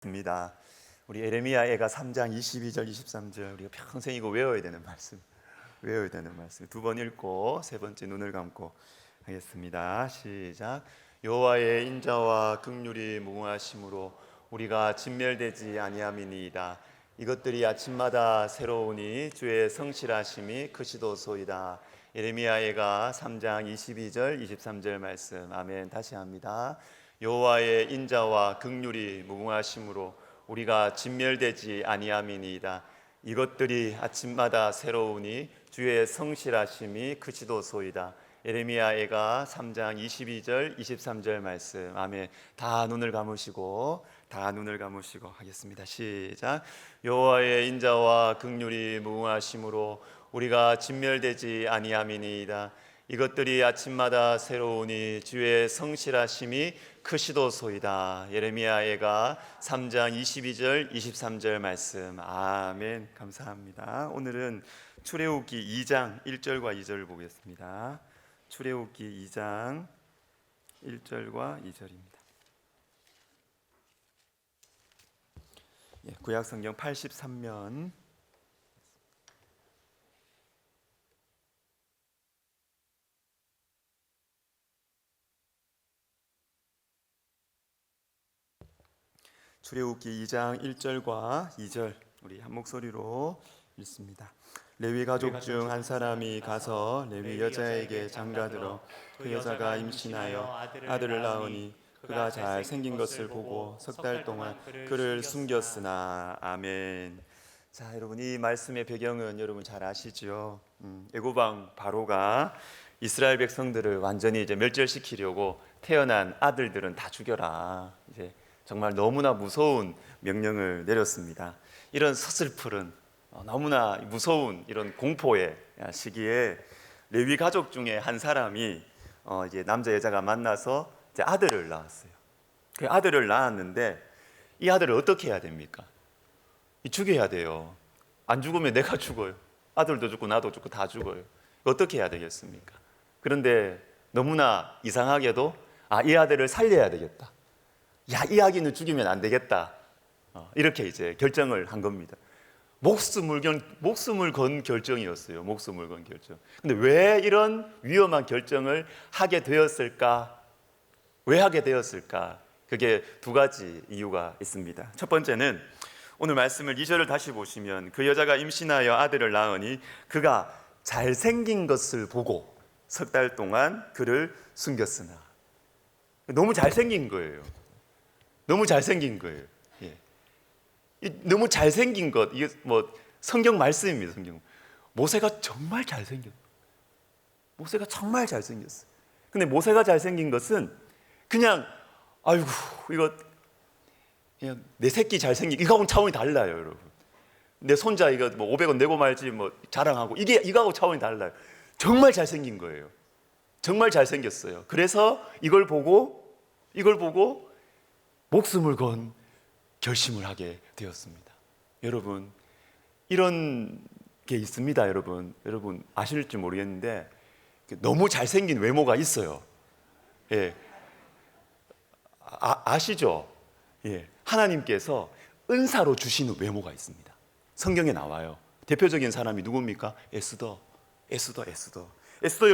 입니다. 우리 에레미야애가 3장 22절 23절 우리가 평생 이거 외워야 되는 말씀. 두 번 읽고 세 번째 눈을 감고 하겠습니다. 시작. 여호와의 인자와 긍휼이 무궁하심으로 우리가 진멸되지 아니함이니이다. 이것들이 아침마다 새로우니 주의 성실하심이 크시도소이다. 에레미야애가 3장 22절 23절 말씀. 아멘. 다시 합니다. 여호와의 인자와 긍휼이 무궁하심으로 우리가 진멸되지 아니함이니이다. 이것들이 아침마다 새로우니 주의 성실하심이 크시도소이다. 에레미야애가 3장 22절 23절 말씀. 아멘. 다 눈을 감으시고 하겠습니다. 시작. 여호와의 인자와 긍휼이 무궁하심으로 우리가 진멸되지 아니함이니이다. 이것들이 아침마다 새로우니 주의 성실하심이 크시도소이다. 예레미야애가 3장 22절 23절 말씀. 아멘. 감사합니다. 오늘은 출애굽기 2장 1절과 2절을 보겠습니다. 출애굽기 2장 1절과 2절입니다. 구약성경 83면 출애굽기 2장 1절과 2절 우리 한 목소리로 읽습니다. 레위 가족 중 한 사람이 가서 레위 여자에게 장가들어 그 여자가 임신하여 아들을 낳으니 그가 잘 생긴 것을 보고 석 달 동안 그를 숨겼으나. 아멘. 자, 여러분, 이 말씀의 배경은 여러분 잘 아시죠? 애고방 바로가 이스라엘 백성들을 완전히 이제 멸절시키려고 태어난 아들들은 다 죽여라. 이제 정말 너무나 무서운 명령을 내렸습니다. 이런 서슬프른 너무나 무서운 이런 공포의 시기에 레위 가족 중에 한 사람이 이제 남자 여자가 만나서 이제 아들을 낳았어요. 그 아들을 낳았는데 이 아들을 어떻게 해야 됩니까? 죽여야 돼요. 안 죽으면 내가 죽어요. 아들도 죽고 나도 죽고 다 죽어요. 어떻게 해야 되겠습니까? 그런데 너무나 이상하게도 이 아들을 살려야 되겠다. 이 아기는 죽이면 안 되겠다. 이렇게 이제 결정을 한 겁니다. 목숨을 건 결정이었어요. 목숨을 건 결정. 근데 왜 이런 위험한 결정을 하게 되었을까? 왜 하게 되었을까? 그게 두 가지 이유가 있습니다. 첫 번째는 오늘 말씀을 2절을 다시 보시면 그 여자가 임신하여 아들을 낳으니 그가 잘생긴 것을 보고 석 달 동안 그를 숨겼으나. 너무 잘생긴 거예요. 너무 잘생긴 거예요. 너무 잘생긴 것, 이게 뭐 성경 말씀입니다. 성경. 모세가 정말 잘생겼어요. 모세가 정말 잘생겼어요. 근데 모세가 잘생긴 것은 그냥 아이고 이거 그냥 내 새끼 잘생긴 이거하고는 차원이 달라요, 여러분. 내 손자 이거 뭐 500원 내고 말지 뭐 자랑하고 이거하고 차원이 달라요. 정말 잘생긴 거예요. 정말 잘생겼어요. 그래서 이걸 보고 목숨을 건 결심을 하게 되었습니다. 여러분, 이런 게 있습니다. 여러분 아실지 모르겠는데 너무 잘생긴 외모가 있어요. 예, 아시죠? 예, 하나님께서 은사로 주시는 외모가 있습니다. 성경에 나와요. 대표적인 사람이 누굽니까? 에스더를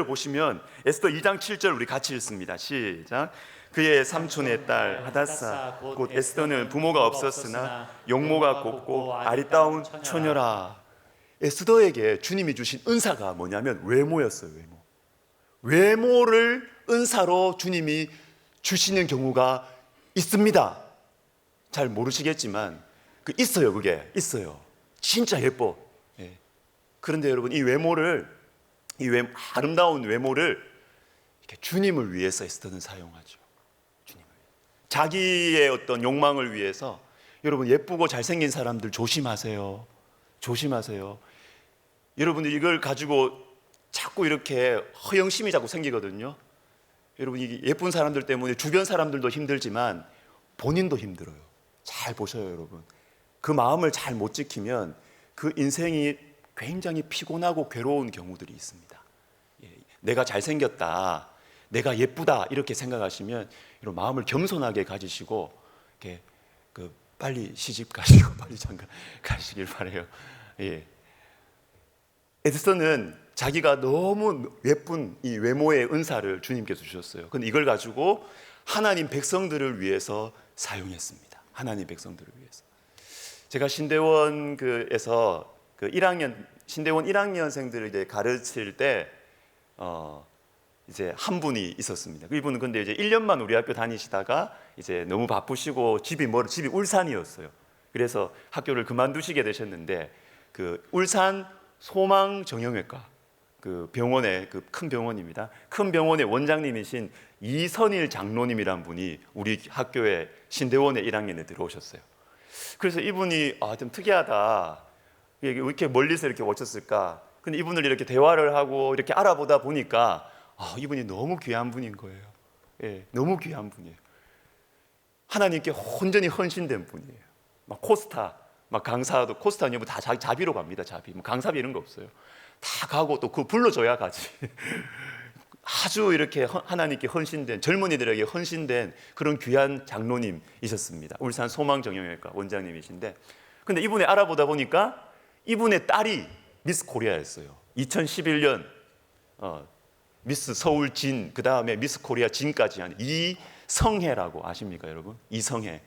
보시면 에스더 2장 7절 우리 같이 읽습니다. 시작. 그의 삼촌의 딸 하다사 곧 에스더는 부모가 없었으나 용모가 곱고 아리따운 처녀라. 에스더에게 주님이 주신 은사가 뭐냐면 외모였어요. 외모를 은사로 주님이 주시는 경우가 있습니다. 잘 모르시겠지만 있어요. 그게 있어요. 진짜 예뻐. 예. 그런데 여러분 이 아름다운 외모를 이렇게 주님을 위해서 에스더는 사용하죠. 자기의 어떤 욕망을 위해서. 여러분 예쁘고 잘생긴 사람들 조심하세요. 여러분들 이걸 가지고 자꾸 이렇게 허영심이 자꾸 생기거든요. 여러분 이 예쁜 사람들 때문에 주변 사람들도 힘들지만 본인도 힘들어요. 잘 보셔요, 여러분. 그 마음을 잘 못 지키면 그 인생이 굉장히 피곤하고 괴로운 경우들이 있습니다. 내가 잘생겼다, 내가 예쁘다 이렇게 생각하시면 이런 마음을 겸손하게 가지시고 이렇게 빨리 시집 가시고 빨리 장가 가시길 바래요. 예. 에디슨은 자기가 너무 예쁜 이 외모의 은사를 주님께서 주셨어요. 근데 이걸 가지고 하나님 백성들을 위해서 사용했습니다. 하나님 백성들을 위해서. 제가 신대원에서 신대원 1학년생들을 이제 가르칠 때 이제 한 분이 있었습니다. 이분은 근데 이제 1년만 우리 학교 다니시다가 이제 너무 바쁘시고 집이 울산이었어요. 그래서 학교를 그만두시게 되셨는데 그 울산 소망정형외과 그 병원의 그 큰 병원입니다. 큰 병원의 원장님이신 이선일 장로님이란 분이 우리 학교에 신대원의 1학년에 들어오셨어요. 그래서 이분이 좀 특이하다. 왜 이렇게 멀리서 이렇게 오셨을까? 근데 이분을 이렇게 대화를 하고 이렇게 알아보다 보니까 이분이 너무 귀한 분인 거예요. 예, 너무 귀한 분이에요. 하나님께 온전히 헌신된 분이에요. 막 코스타, 막 강사도 코스타 여부 다 자비로 갑니다. 자비, 뭐 강사비 이런 거 없어요. 다 가고 또 그 불러줘야 가지. 아주 이렇게 하나님께 헌신된 젊은이들에게 헌신된 그런 귀한 장로님이셨습니다. 울산 소망정형외과 원장님이신데, 근데 이분을 알아보다 보니까 이분의 딸이 미스 코리아였어요. 2011년 미스 서울 진, 그 다음에 미스 코리아 진까지 한 이성혜라고 아십니까, 여러분? 이성혜,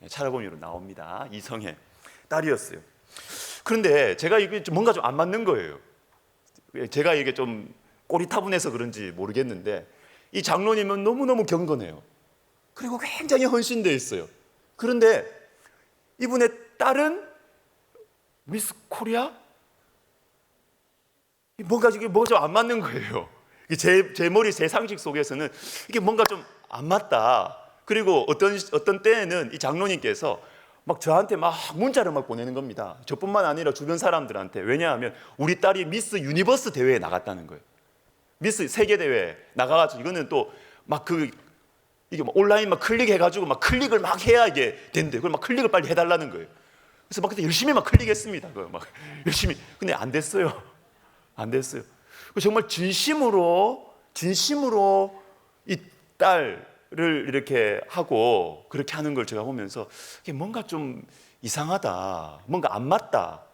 차라고미로 나옵니다. 이성혜 딸이었어요. 그런데 제가 이게 뭔가 좀 안 맞는 거예요. 제가 이게 좀 꼬리타분해서 그런지 모르겠는데 이 장로님은 너무너무 경건해요. 그리고 굉장히 헌신되어 있어요. 그런데 이분의 딸은 미스 코리아? 뭐가 좀 안 맞는 거예요. 제 머리, 제 상식 속에서는 이게 뭔가 좀 안 맞다. 그리고 어떤 때에는 이 장로님께서 막 저한테 막 문자를 막 보내는 겁니다. 저뿐만 아니라 주변 사람들한테. 왜냐하면 우리 딸이 미스 유니버스 대회에 나갔다는 거예요. 미스 세계 대회 나가가지고 이거는 또 막 이게 막 온라인 막 클릭해가지고 막 클릭을 막 해야 이게 된대. 그걸 막 클릭을 빨리 해달라는 거예요. 그래서 막 그때 열심히 막 클릭했습니다. 그걸 막 열심히. 근데 안 됐어요. 안 됐어요. 정말 진심으로 이 딸을 이렇게 하고 그렇게 하는 걸 제가 보면서 이게 뭔가 좀 이상하다, 뭔가 안 맞다.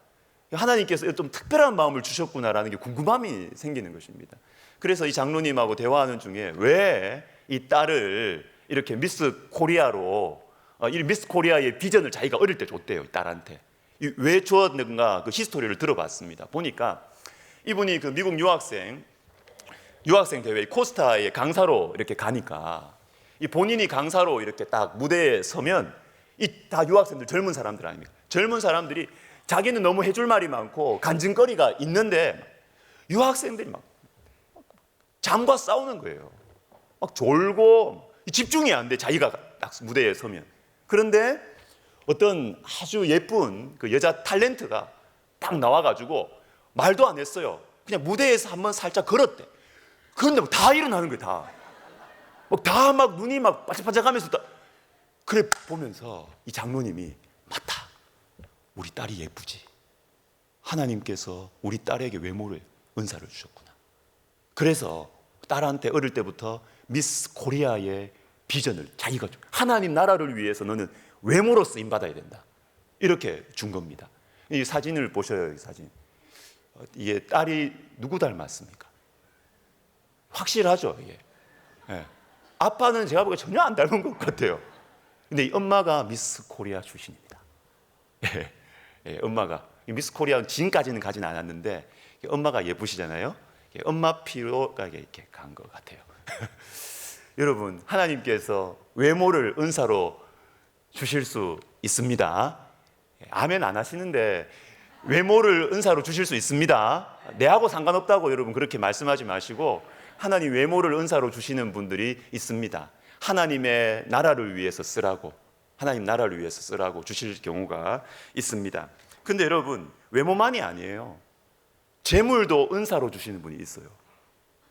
하나님께서 좀 특별한 마음을 주셨구나라는 게 궁금함이 생기는 것입니다. 그래서 이 장로님하고 대화하는 중에 왜 이 딸을 이렇게 미스 코리아로 이 미스 코리아의 비전을 자기가 어릴 때 줬대요, 이 딸한테. 왜 주었는가 그 히스토리를 들어봤습니다. 보니까 이분이 그 미국 유학생 대회 코스타의 강사로 이렇게 가니까 이 본인이 강사로 이렇게 딱 무대에 서면 이 다 유학생들 젊은 사람들 아닙니까? 젊은 사람들이 자기는 너무 해줄 말이 많고 간증거리가 있는데 유학생들이 막 잠과 싸우는 거예요. 막 졸고 집중이 안 돼, 자기가 딱 무대에 서면. 그런데 어떤 아주 예쁜 그 여자 탤런트가 딱 나와가지고 말도 안 했어요. 그냥 무대에서 한번 살짝 걸었대. 그런데 막 다 일어나는 거예요. 다 막 눈이 막 반짝반짝하면서 그래 보면서 이 장로님이 맞다. 우리 딸이 예쁘지. 하나님께서 우리 딸에게 외모를 은사를 주셨구나. 그래서 딸한테 어릴 때부터 미스 코리아의 비전을 자기가 하나님 나라를 위해서 너는 외모로 쓰임 받아야 된다. 이렇게 준 겁니다. 이 사진을 보셔요. 이 사진. 이게 딸이 누구 닮았습니까? 확실하죠. 이게. 네. 아빠는 제가 보기에 전혀 안 닮은 것 같아요. 근데 이 엄마가 미스 코리아 출신입니다. 예. 예, 엄마가 미스 코리아 진까지는 가진 않았는데 엄마가 예쁘시잖아요. 엄마 피로가 이렇게 간 것 같아요. 여러분, 하나님께서 외모를 은사로 주실 수 있습니다. 아멘 안 하시는데 외모를 은사로 주실 수 있습니다. 내하고 상관없다고 여러분 그렇게 말씀하지 마시고 하나님 외모를 은사로 주시는 분들이 있습니다. 하나님의 나라를 위해서 쓰라고, 하나님 나라를 위해서 쓰라고 주실 경우가 있습니다. 근데 여러분, 외모만이 아니에요. 재물도 은사로 주시는 분이 있어요.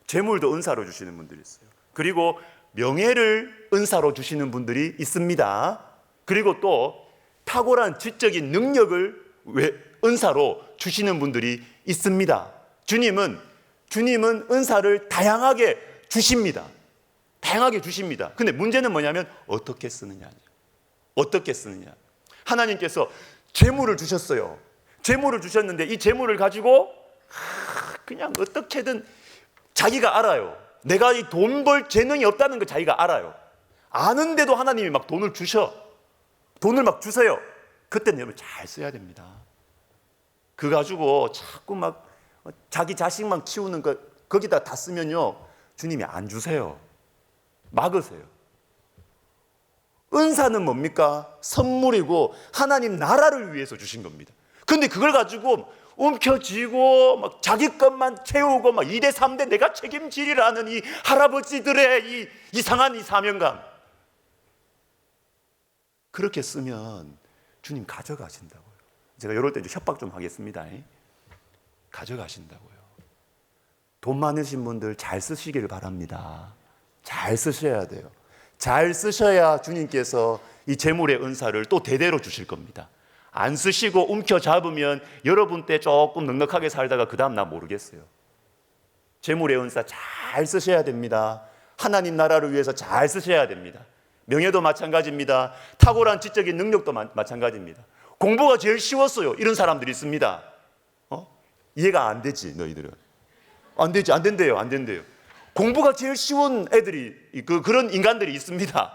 재물도 은사로 주시는 분들이 있어요. 그리고 명예를 은사로 주시는 분들이 있습니다. 그리고 또 탁월한 지적인 능력을 은사로 주시는 분들이 있습니다. 주님은 은사를 다양하게 주십니다. 다양하게 주십니다. 근데 문제는 뭐냐면 어떻게 쓰느냐. 어떻게 쓰느냐. 하나님께서 재물을 주셨어요. 재물을 주셨는데 이 재물을 가지고 그냥 어떻게든 자기가 알아요. 내가 이 돈 벌 재능이 없다는 걸 자기가 알아요. 아는데도 하나님이 막 돈을 주셔. 돈을 막 주세요. 그때는 여러분 잘 써야 됩니다. 그 가지고 자꾸 막 자기 자식만 키우는 거 거기다 다 쓰면요 주님이 안 주세요. 막으세요. 은사는 뭡니까? 선물이고 하나님 나라를 위해서 주신 겁니다. 근데 그걸 가지고 움켜쥐고 막 자기 것만 채우고 막 2대 3대 내가 책임지리라는 이 할아버지들의 이 이상한 이 사명감, 그렇게 쓰면 주님 가져가신다고요. 제가 이럴 때 협박 좀 하겠습니다. 가져가신다고요. 돈 많으신 분들 잘 쓰시기를 바랍니다. 잘 쓰셔야 돼요. 잘 쓰셔야 주님께서 이 재물의 은사를 또 대대로 주실 겁니다. 안 쓰시고 움켜잡으면 여러분 때 조금 넉넉하게 살다가 그 다음 나 모르겠어요. 재물의 은사 잘 쓰셔야 됩니다. 하나님 나라를 위해서 잘 쓰셔야 됩니다. 명예도 마찬가지입니다. 탁월한 지적인 능력도 마찬가지입니다. 공부가 제일 쉬웠어요. 이런 사람들이 있습니다. 이해가 안 되지 너희들은. 안 되지, 안 된대요. 공부가 제일 쉬운 애들이 그런 인간들이 있습니다.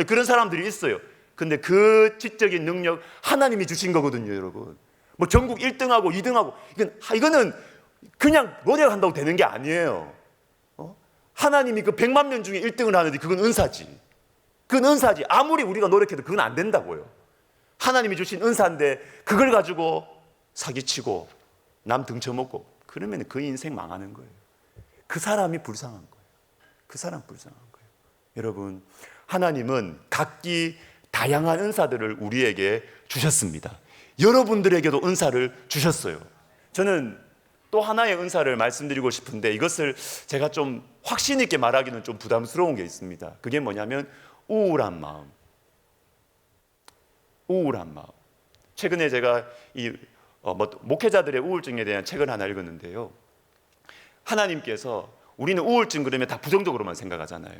그런 사람들이 있어요. 근데 그 지적인 능력 하나님이 주신 거거든요, 여러분. 뭐 전국 1등하고 2등하고 이거는 그냥 노력한다고 되는 게 아니에요. 하나님이 그 100만 명 중에 1등을 하는데 그건 은사지. 그건 은사지. 아무리 우리가 노력해도 그건 안 된다고요. 하나님이 주신 은사인데 그걸 가지고 사기치고 남 등쳐먹고 그러면 그 인생 망하는 거예요. 그 사람이 불쌍한 거예요. 그 사람 불쌍한 거예요. 여러분, 하나님은 각기 다양한 은사들을 우리에게 주셨습니다. 여러분들에게도 은사를 주셨어요. 저는 또 하나의 은사를 말씀드리고 싶은데 이것을 제가 좀 확신 있게 말하기는 좀 부담스러운 게 있습니다. 그게 뭐냐면 우울한 마음. 우울한 마음. 최근에 제가 목회자들의 우울증에 대한 책을 하나 읽었는데요. 하나님께서 우리는 우울증 그러면 다 부정적으로만 생각하잖아요.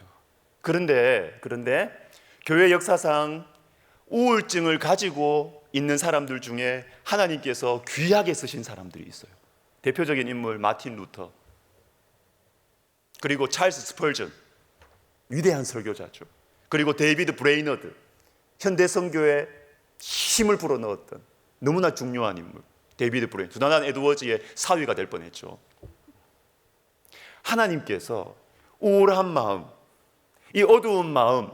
그런데 교회 역사상 우울증을 가지고 있는 사람들 중에 하나님께서 귀하게 쓰신 사람들이 있어요. 대표적인 인물 마틴 루터, 그리고 찰스 스펄전, 위대한 설교자죠. 그리고 데이비드 브레이너드, 현대 선교에 힘을 불어넣었던 너무나 중요한 인물 데이비드 브레이너드, 두나난 에드워즈의 사위가 될 뻔했죠. 하나님께서 우울한 마음, 이 어두운 마음,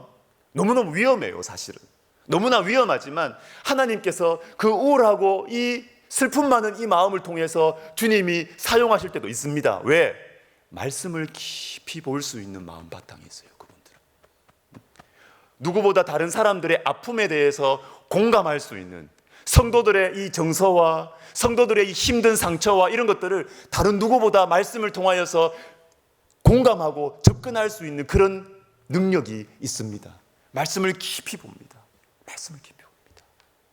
너무너무 위험해요. 사실은 너무나 위험하지만 하나님께서 그 우울하고 이 슬픔 많은 이 마음을 통해서 주님이 사용하실 때도 있습니다. 왜? 말씀을 깊이 볼 수 있는 마음 바탕이 있어요. 그분들은 누구보다 다른 사람들의 아픔에 대해서 공감할 수 있는, 성도들의 이 정서와 성도들의 이 힘든 상처와 이런 것들을 다른 누구보다 말씀을 통하여서 공감하고 접근할 수 있는 그런 능력이 있습니다. 말씀을 깊이 봅니다. 말씀을 깊이 봅니다.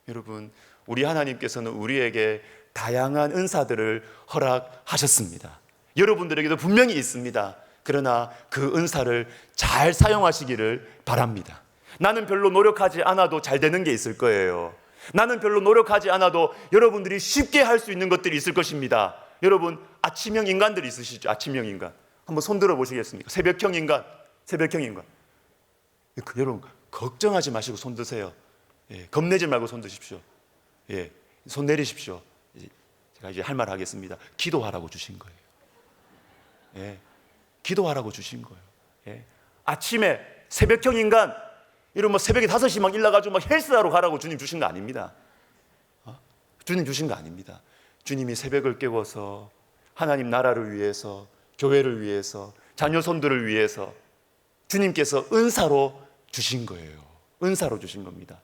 여러분, 우리 하나님께서는 우리에게 다양한 은사들을 허락하셨습니다. 여러분들에게도 분명히 있습니다. 그러나 그 은사를 잘 사용하시기를 바랍니다. 나는 별로 노력하지 않아도 잘 되는 게 있을 거예요. 나는 별로 노력하지 않아도 여러분들이 쉽게 할 수 있는 것들이 있을 것입니다. 여러분, 아침형 인간들이 있으시죠? 아침형 인간. 한번 손 들어 보시겠습니까? 새벽형 인간. 여러분, 걱정하지 마시고 손 드세요. 겁내지 말고 손 드십시오. 손 내리십시오. 제가 이제 할 말 하겠습니다. 기도하라고 주신 거예요. 기도하라고 주신 거예요. 아침에 새벽형 인간, 이런 새벽에 5시 막 일어나가지고 막 헬스하러 가라고 주님 주신 거 아닙니다. 주님 주신 거 아닙니다. 주님이 새벽을 깨워서 하나님 나라를 위해서, 교회를 위해서, 자녀 손들을 위해서 주님께서 은사로 주신 거예요. 은사로 주신 겁니다.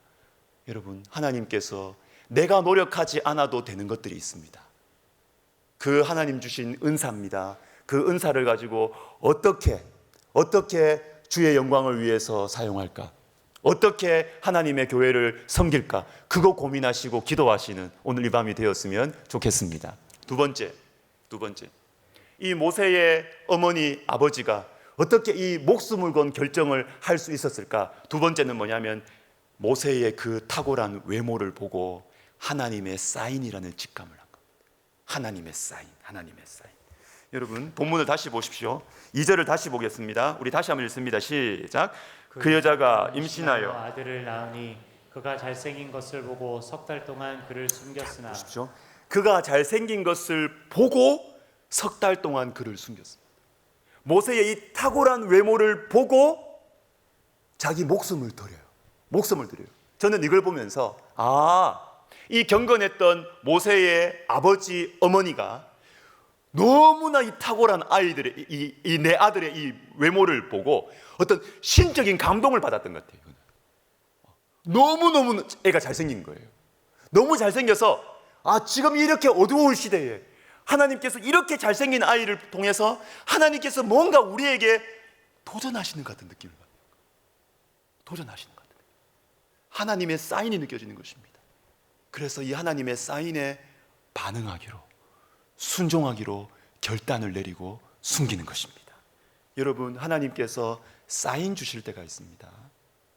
여러분, 하나님께서 내가 노력하지 않아도 되는 것들이 있습니다. 그 하나님 주신 은사입니다. 그 은사를 가지고 어떻게 주의 영광을 위해서 사용할까? 어떻게 하나님의 교회를 섬길까? 그거 고민하시고 기도하시는 오늘 이 밤이 되었으면 좋겠습니다. 두 번째, 이 모세의 어머니 아버지가 어떻게 이 목숨을 건 결정을 할 수 있었을까? 두 번째는 뭐냐면 모세의 그 탁월한 외모를 보고 하나님의 사인이라는 직감을 한 겁니다. 하나님의 사인, 하나님의 사인. 여러분 본문을 다시 보십시오. 2절을 다시 보겠습니다. 우리 다시 한번 읽습니다. 시작. 그 여자가 임신하여 아들을 낳으니 그가 잘생긴 것을 보고 석 달 동안 그를 숨겼으나. 보십시오. 그가 잘생긴 것을 보고 석 달 동안 그를 숨겼습니다. 모세의 이 탁월한 외모를 보고 자기 목숨을 드려요. 목숨을 드려요. 저는 이걸 보면서 이 경건했던 모세의 아버지 어머니가 너무나 이 탁월한 아이들의 이 내 아들의 이 외모를 보고 어떤 신적인 감동을 받았던 것 같아요. 너무너무 애가 잘생긴 거예요. 너무 잘생겨서 지금 이렇게 어두운 시대에 하나님께서 이렇게 잘생긴 아이를 통해서 하나님께서 뭔가 우리에게 도전하시는 것 같은 느낌을 받아요. 도전하시는 것 같아요. 하나님의 사인이 느껴지는 것입니다. 그래서 이 하나님의 사인에 반응하기로, 순종하기로 결단을 내리고 숨기는 것입니다. 여러분, 하나님께서 사인 주실 때가 있습니다.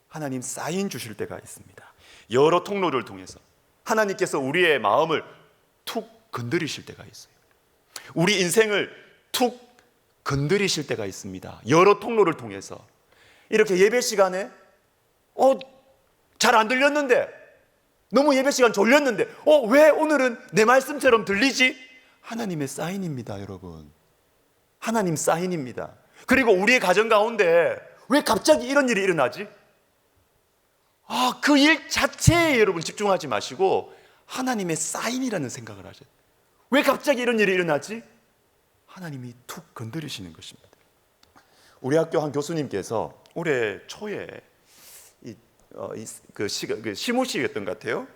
하나님 사인 주실 때가 있습니다. 여러 통로를 통해서 하나님께서 우리의 마음을 툭 건드리실 때가 있어요. 우리 인생을 툭 건드리실 때가 있습니다. 여러 통로를 통해서. 이렇게 예배 시간에 잘 안 들렸는데, 너무 예배 시간 졸렸는데 왜 오늘은 내 말씀처럼 들리지? 하나님의 사인입니다, 여러분. 하나님 사인입니다. 그리고 우리의 가정 가운데 왜 갑자기 이런 일이 일어나지? 그 일 자체에 여러분 집중하지 마시고 하나님의 사인이라는 생각을 하셔야 돼요. 왜 갑자기 이런 일이 일어나지? 하나님이 툭 건드리시는 것입니다. 우리 학교 한 교수님께서 올해 초에 시무시였던 것 같아요.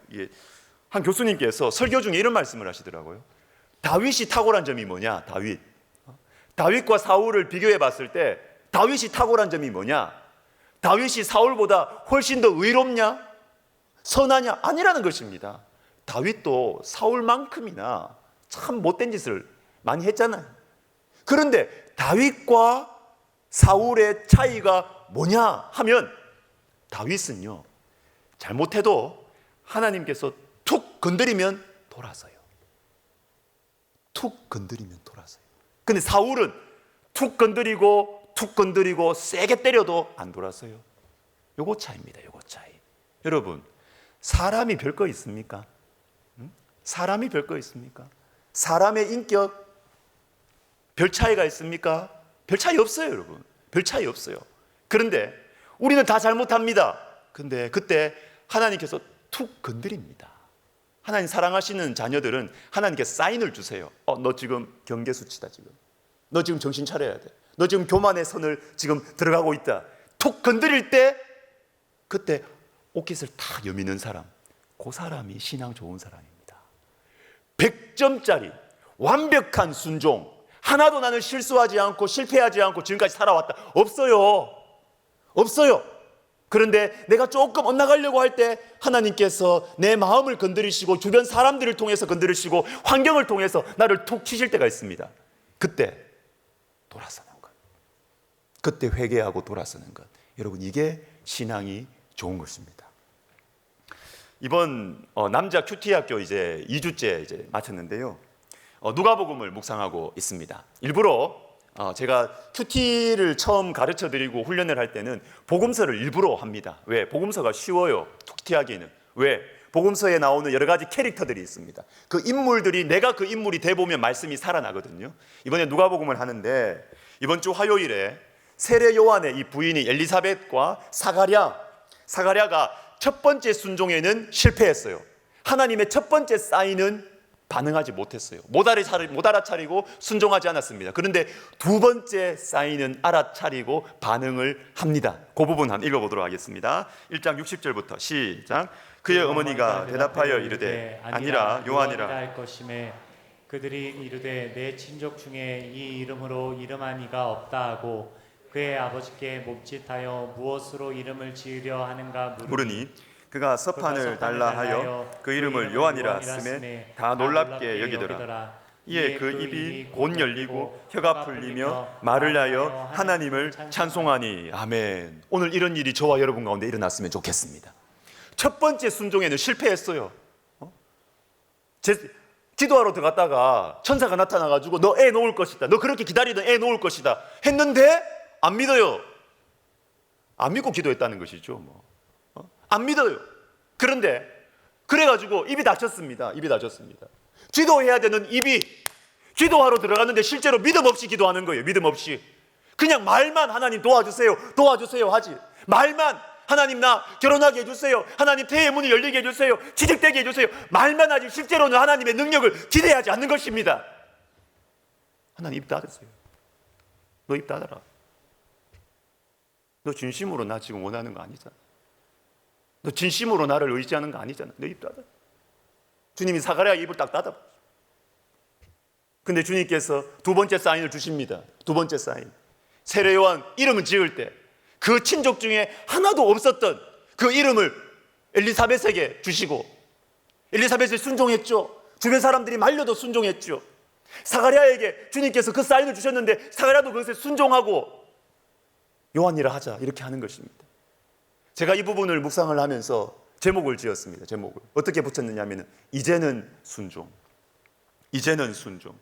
한 교수님께서 설교 중에 이런 말씀을 하시더라고요. 다윗이 탁월한 점이 뭐냐? 다윗과 사울을 비교해 봤을 때 다윗이 탁월한 점이 뭐냐? 다윗이 사울보다 훨씬 더 의롭냐? 선하냐? 아니라는 것입니다. 다윗도 사울만큼이나 참 못된 짓을 많이 했잖아요. 그런데 다윗과 사울의 차이가 뭐냐 하면 다윗은요, 잘못해도 하나님께서 툭 건드리면 돌아서요. 툭 건드리면 돌아서요. 근데 사울은 툭 건드리고 세게 때려도 안 돌아서요. 요거 차이입니다. 요거 차이. 여러분, 사람이 별거 있습니까? 사람이 별거 있습니까? 사람의 인격 별 차이가 있습니까? 별 차이 없어요, 여러분. 별 차이 없어요. 그런데 우리는 다 잘못합니다. 근데 그때 하나님께서 툭 건드립니다. 하나님 사랑하시는 자녀들은 하나님께 사인을 주세요. 너 지금 경계 수치다. 지금 너 지금 정신 차려야 돼. 너 지금 교만의 선을 지금 들어가고 있다. 툭 건드릴 때 그때 옷깃을 탁 여미는 사람, 그 사람이 신앙 좋은 사람입니다. 100점짜리 완벽한 순종, 하나도 나는 실수하지 않고 실패하지 않고 지금까지 살아왔다. 없어요. 그런데 내가 조금 엇나가려고 할 때 하나님께서 내 마음을 건드리시고 주변 사람들을 통해서 건드리시고 환경을 통해서 나를 툭 치실 때가 있습니다. 그때 돌아서는 것, 그때 회개하고 돌아서는 것, 여러분, 이게 신앙이 좋은 것입니다. 이번 남자 큐티 학교 이제 2주째 이제 마쳤는데요. 누가복음을 묵상하고 있습니다. 일부러 제가 큐티를 처음 가르쳐드리고 훈련을 할 때는 복음서를 일부러 합니다. 왜? 복음서가 쉬워요. 큐티하기는. 왜? 복음서에 나오는 여러 가지 캐릭터들이 있습니다. 그 인물들이, 내가 그 인물이 돼보면 말씀이 살아나거든요. 이번에 누가복음을 하는데 이번 주 화요일에 세례 요한의 이 부인이 엘리사벳과 사가랴가 첫 번째 순종에는 실패했어요. 하나님의 첫 번째 사인은 반응하지 못했어요. 못 알아차리고 순종하지 않았습니다. 그런데 두 번째 사인은 알아차리고 반응을 합니다. 그 부분 한번 읽어보도록 하겠습니다. 1장 60절부터 시작. 그의 어머니가 대답하여 이르되 아니라 요한이라 할 것임에 그들이 이르되 내 친족 중에 이 이름으로 이름한 이가 없다 하고 그의 아버지께 몹짓하여 무엇으로 이름을 지으려 하는가 물으니 그가 서판을 달라 하여 그 이름을 요한이라 쓰매 다 놀랍게 여기더라. 이에 그 입이 곧 열리고 혀가 풀리며 말을 하여 하나님을 찬송하니. 아멘. 오늘 이런 일이 저와 여러분 가운데 일어났으면 좋겠습니다. 첫 번째 순종에는 실패했어요. 기도하러 들어갔다가 천사가 나타나가지고 너 애 놓을 것이다, 너 그렇게 기다리던 애 놓을 것이다 했는데 안 믿어요. 안 믿고 기도했다는 것이죠. 안 믿어요. 그런데 그래가지고 입이 닫혔습니다. 입이 닫혔습니다. 기도해야 되는 입이 기도하러 들어갔는데 실제로 믿음 없이 기도하는 거예요. 믿음 없이. 그냥 말만 하나님 도와주세요, 도와주세요 하지. 말만 하나님 나 결혼하게 해주세요, 하나님 태의 문을 열리게 해주세요, 취직되게 해주세요, 말만 하지 실제로는 하나님의 능력을 기대하지 않는 것입니다. 하나님 입 닫으세요. 너 입 닫아라. 너 진심으로 나 지금 원하는 거 아니잖아. 너 진심으로 나를 의지하는 거 아니잖아. 너 입 닫아. 주님이 사가랴 입을 딱 닫아. 근데 주님께서 두 번째 사인을 주십니다. 두 번째 사인. 세례 요한 이름을 지을 때 그 친족 중에 하나도 없었던 그 이름을 엘리사벳에게 주시고, 엘리사벳을 순종했죠. 주변 사람들이 말려도 순종했죠. 사가랴에게 주님께서 그 사인을 주셨는데 사가랴도 그것에 순종하고 요한이라 하자 이렇게 하는 것입니다. 제가 이 부분을 묵상을 하면서 제목을 지었습니다. 제목을 어떻게 붙였느냐면 이제는 순종. 이제는 순종.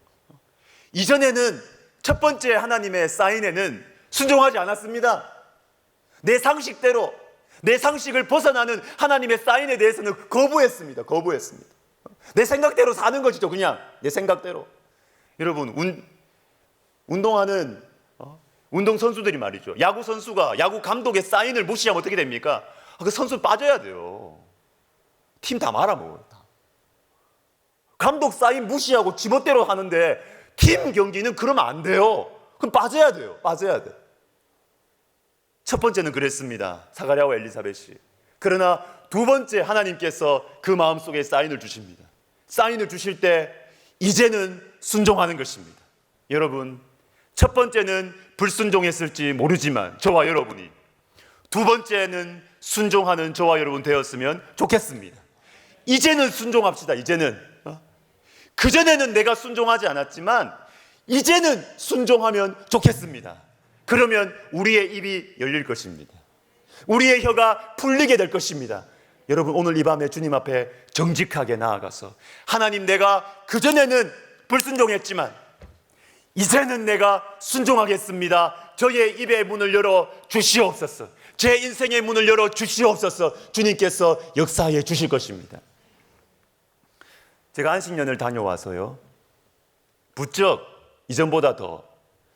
이전에는 첫 번째 하나님의 사인에는 순종하지 않았습니다. 내 상식대로, 내 상식을 벗어나는 하나님의 사인에 대해서는 거부했습니다. 거부했습니다. 내 생각대로 사는 것이죠. 그냥 내 생각대로. 여러분, 운동하는 운동선수들이 말이죠, 야구 선수가 야구 감독의 사인을 무시하면 어떻게 됩니까? 그 선수 빠져야 돼요. 팀 다 말아먹어요. 다. 감독 사인 무시하고 지멋대로 하는데 팀 경기는 그러면 안 돼요. 그럼 빠져야 돼요. 빠져야 돼. 첫 번째는 그랬습니다. 사가랴와 엘리사벳이. 그러나 두 번째 하나님께서 그 마음속에 사인을 주십니다. 사인을 주실 때 이제는 순종하는 것입니다. 여러분, 첫 번째는 불순종했을지 모르지만 저와 여러분이, 두 번째는 순종하는 저와 여러분 되었으면 좋겠습니다. 이제는 순종합시다. 이제는. 그전에는 내가 순종하지 않았지만 이제는 순종하면 좋겠습니다. 그러면 우리의 입이 열릴 것입니다. 우리의 혀가 풀리게 될 것입니다. 여러분, 오늘 이 밤에 주님 앞에 정직하게 나아가서 하나님, 내가 그전에는 불순종했지만 이제는 내가 순종하겠습니다. 저의 입의 문을 열어 주시옵소서. 제 인생의 문을 열어 주시옵소서. 주님께서 역사해 주실 것입니다. 제가 안식년을 다녀와서요, 부쩍 이전보다 더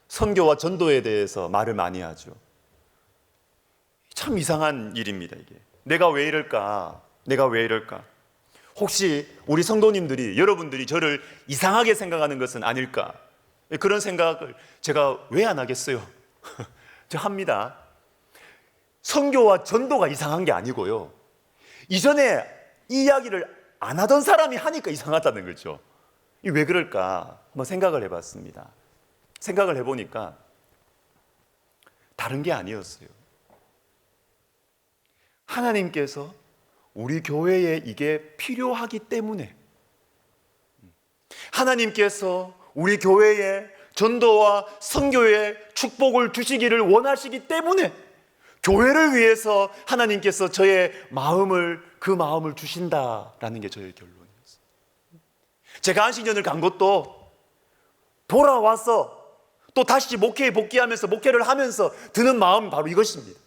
선교와 전도에 대해서 말을 많이 하죠. 참 이상한 일입니다. 이게 내가 왜 이럴까? 내가 왜 이럴까? 혹시 우리 성도님들이, 여러분들이 저를 이상하게 생각하는 것은 아닐까? 그런 생각을 제가 왜 안 하겠어요? 저 합니다. 선교와 전도가 이상한 게 아니고요, 이전에 이 이야기를 안 하던 사람이 하니까 이상하다는 거죠. 왜 그럴까? 한번 생각을 해봤습니다. 생각을 해보니까 다른 게 아니었어요. 하나님께서 우리 교회에 이게 필요하기 때문에, 하나님께서 우리 교회에 전도와 선교의 축복을 주시기를 원하시기 때문에 교회를 위해서 하나님께서 저의 마음을, 그 마음을 주신다라는 게 저의 결론이었어요. 제가 안식년을 간 것도 돌아와서 또 다시 목회에 복귀하면서 목회를 하면서 드는 마음이 바로 이것입니다.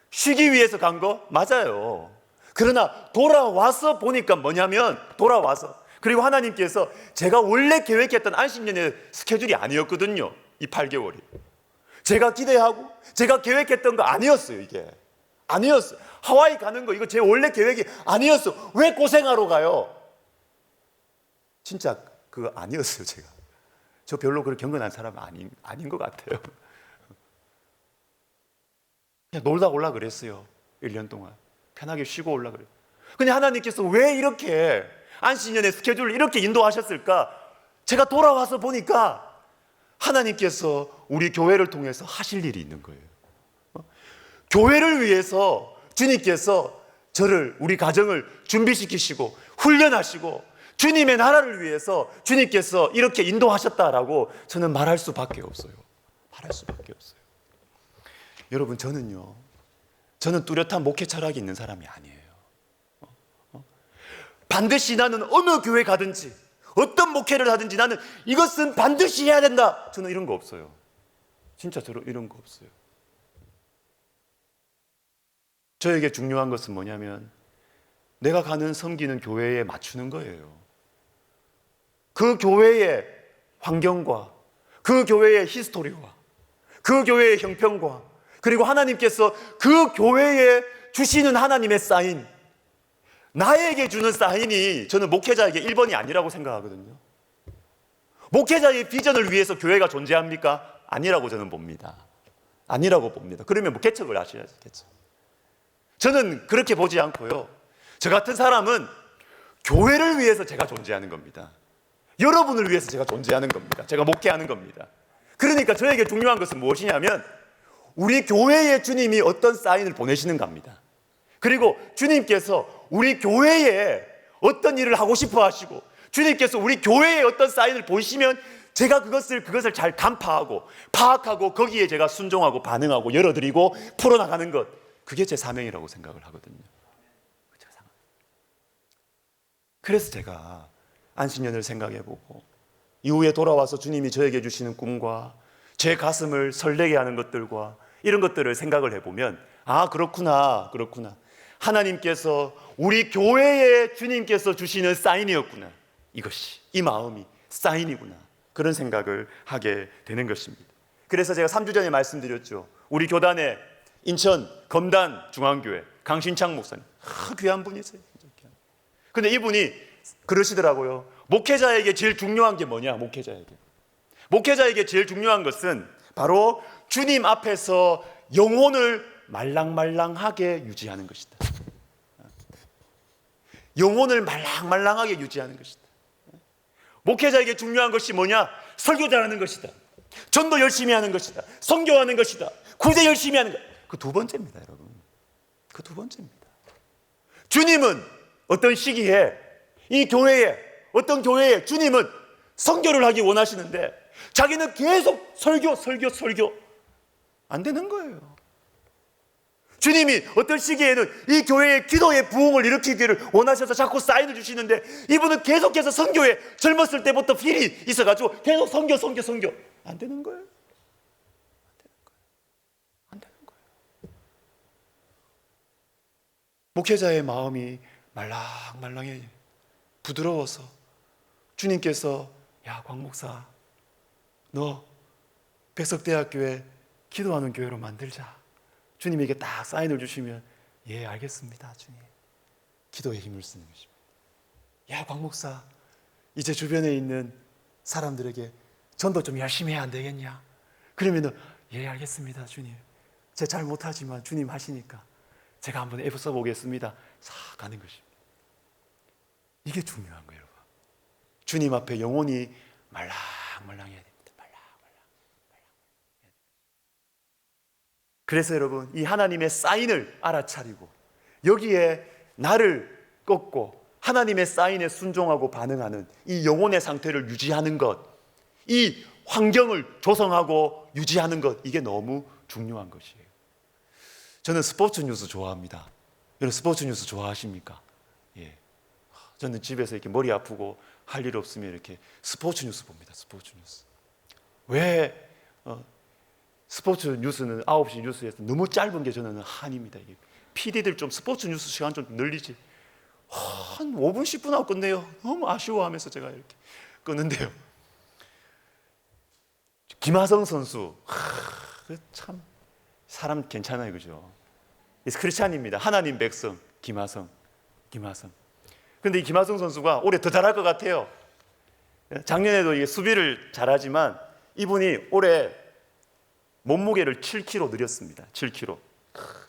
쉬기 위해서 간 거 맞아요. 그러나 돌아와서 보니까 뭐냐면, 돌아와서, 그리고 하나님께서 제가 원래 계획했던 안식년의 스케줄이 아니었거든요. 이 8개월이 제가 기대하고 제가 계획했던 거 아니었어요. 이게 아니었어요. 하와이 가는 거, 이거 제 원래 계획이 아니었어. 왜 고생하러 가요? 진짜 그거 아니었어요. 제가 저 별로 그렇게 경건한 사람 아닌 것 같아요. 그냥 놀다 올라 그랬어요. 1년 동안 편하게 쉬고 올라 그래요. 근데 하나님께서 왜 이렇게 안식년의 스케줄을 이렇게 인도하셨을까? 제가 돌아와서 보니까 하나님께서 우리 교회를 통해서 하실 일이 있는 거예요. 교회를 위해서 주님께서 저를, 우리 가정을 준비시키시고 훈련하시고 주님의 나라를 위해서 주님께서 이렇게 인도하셨다라고 저는 말할 수밖에 없어요. 말할 수밖에 없어요. 여러분, 저는 뚜렷한 목회 철학이 있는 사람이 아니에요. 반드시 나는 어느 교회 가든지 어떤 목회를 하든지 나는 이것은 반드시 해야 된다. 저는 이런 거 없어요. 진짜 저는 이런 거 없어요. 저에게 중요한 것은 뭐냐면 내가 가는 섬기는 교회에 맞추는 거예요. 그 교회의 환경과 그 교회의 히스토리와 그 교회의 형편과 그리고 하나님께서 그 교회에 주시는 하나님의 사인, 나에게 주는 사인이 저는 목회자에게 1번이 아니라고 생각하거든요. 목회자의 비전을 위해서 교회가 존재합니까? 아니라고 저는 봅니다. 아니라고 봅니다. 그러면 뭐 개척을 하셔야죠. 개척. 저는 그렇게 보지 않고요. 저 같은 사람은 교회를 위해서 제가 존재하는 겁니다. 여러분을 위해서 제가 존재하는 겁니다. 제가 목회하는 겁니다. 그러니까 저에게 중요한 것은 무엇이냐면 우리 교회에 주님이 어떤 사인을 보내시는가입니다. 그리고 주님께서 우리 교회에 어떤 일을 하고 싶어 하시고 주님께서 우리 교회에 어떤 사인을 보시면 제가 그것을 잘 간파하고 파악하고 거기에 제가 순종하고 반응하고 열어드리고 풀어나가는 것, 그게 제 사명이라고 생각을 하거든요. 그래서 제가 안식년을 생각해보고 이후에 돌아와서 주님이 저에게 주시는 꿈과 제 가슴을 설레게 하는 것들과 이런 것들을 생각을 해보면 아, 그렇구나. 하나님께서 우리 교회에 주님께서 주시는 사인이었구나. 이것이, 이 마음이 사인이구나. 그런 생각을 하게 되는 것입니다. 그래서 제가 3주 전에 말씀드렸죠. 우리 교단에 인천 검단 중앙교회 강신창 목사님, 귀한 분이세요. 근데 이분이 그러시더라고요. 목회자에게 제일 중요한 게 뭐냐? 목회자에게 제일 중요한 것은 바로 주님 앞에서 영혼을 말랑말랑하게 유지하는 것이다. 영혼을 말랑말랑하게 유지하는 것이다. 목회자에게 중요한 것이 뭐냐? 설교 잘하는 것이다. 전도 열심히 하는 것이다. 선교하는 것이다. 구제 열심히 하는 것. 그 두 번째입니다, 여러분. 그 두 번째입니다. 주님은 어떤 시기에 이 교회에, 어떤 교회에 주님은 선교를 하기 원하시는데 자기는 계속 설교 안 되는 거예요. 주님이 어떤 시기에는 이 교회의 기도의 부흥을 일으키기를 원하셔서 자꾸 사인을 주시는데 이분은 계속해서 선교에 젊었을 때부터 필이 있어가지고 계속 선교 안 되는 거예요. 안 되는 거예요. 목회자의 마음이 말랑말랑해 부드러워서 주님께서 야, 광 목사, 너 백석대학교에 기도하는 교회로 만들자. 주님에게 딱 사인을 주시면 예, 알겠습니다, 주님. 기도에 힘을 쓰는 것입니다. 야, 광 목사, 이제 주변에 있는 사람들에게 전도 좀 열심히 해야 안 되겠냐? 그러면은 예, 알겠습니다, 주님. 제가 잘 못하지만 주님 하시니까 제가 한번 애써 보겠습니다. 싹 가는 것입니다. 이게 중요한 거예요, 여러분. 주님 앞에 영혼이 말랑말랑해야 됩니다. 그래서 여러분, 이 하나님의 사인을 알아차리고 여기에 나를 꺾고 하나님의 사인에 순종하고 반응하는 이 영혼의 상태를 유지하는 것, 이 환경을 조성하고 유지하는 것, 이게 너무 중요한 것이에요. 저는 스포츠 뉴스 좋아합니다. 여러분 스포츠 뉴스 좋아하십니까? 예. 저는 집에서 이렇게 머리 아프고 할 일 없으면 이렇게 스포츠 뉴스 봅니다. 스포츠 뉴스. 왜 스포츠 뉴스는 9시 뉴스에서 너무 짧은 게 저는 한입니다. 이게 PD들 좀 스포츠 뉴스 시간 좀 늘리지. 한 5분 10분 하고 끝내요. 너무 아쉬워하면서 제가 이렇게 끊는데요. 김하성 선수, 참 사람 괜찮아요, 그죠? 크리스찬입니다. 하나님 백성 김하성. 근데 이 김하성 선수가 올해 더 잘할 것 같아요. 작년에도 이게 수비를 잘하지만 이분이 올해 몸무게를 7kg 늘렸습니다. 7kg.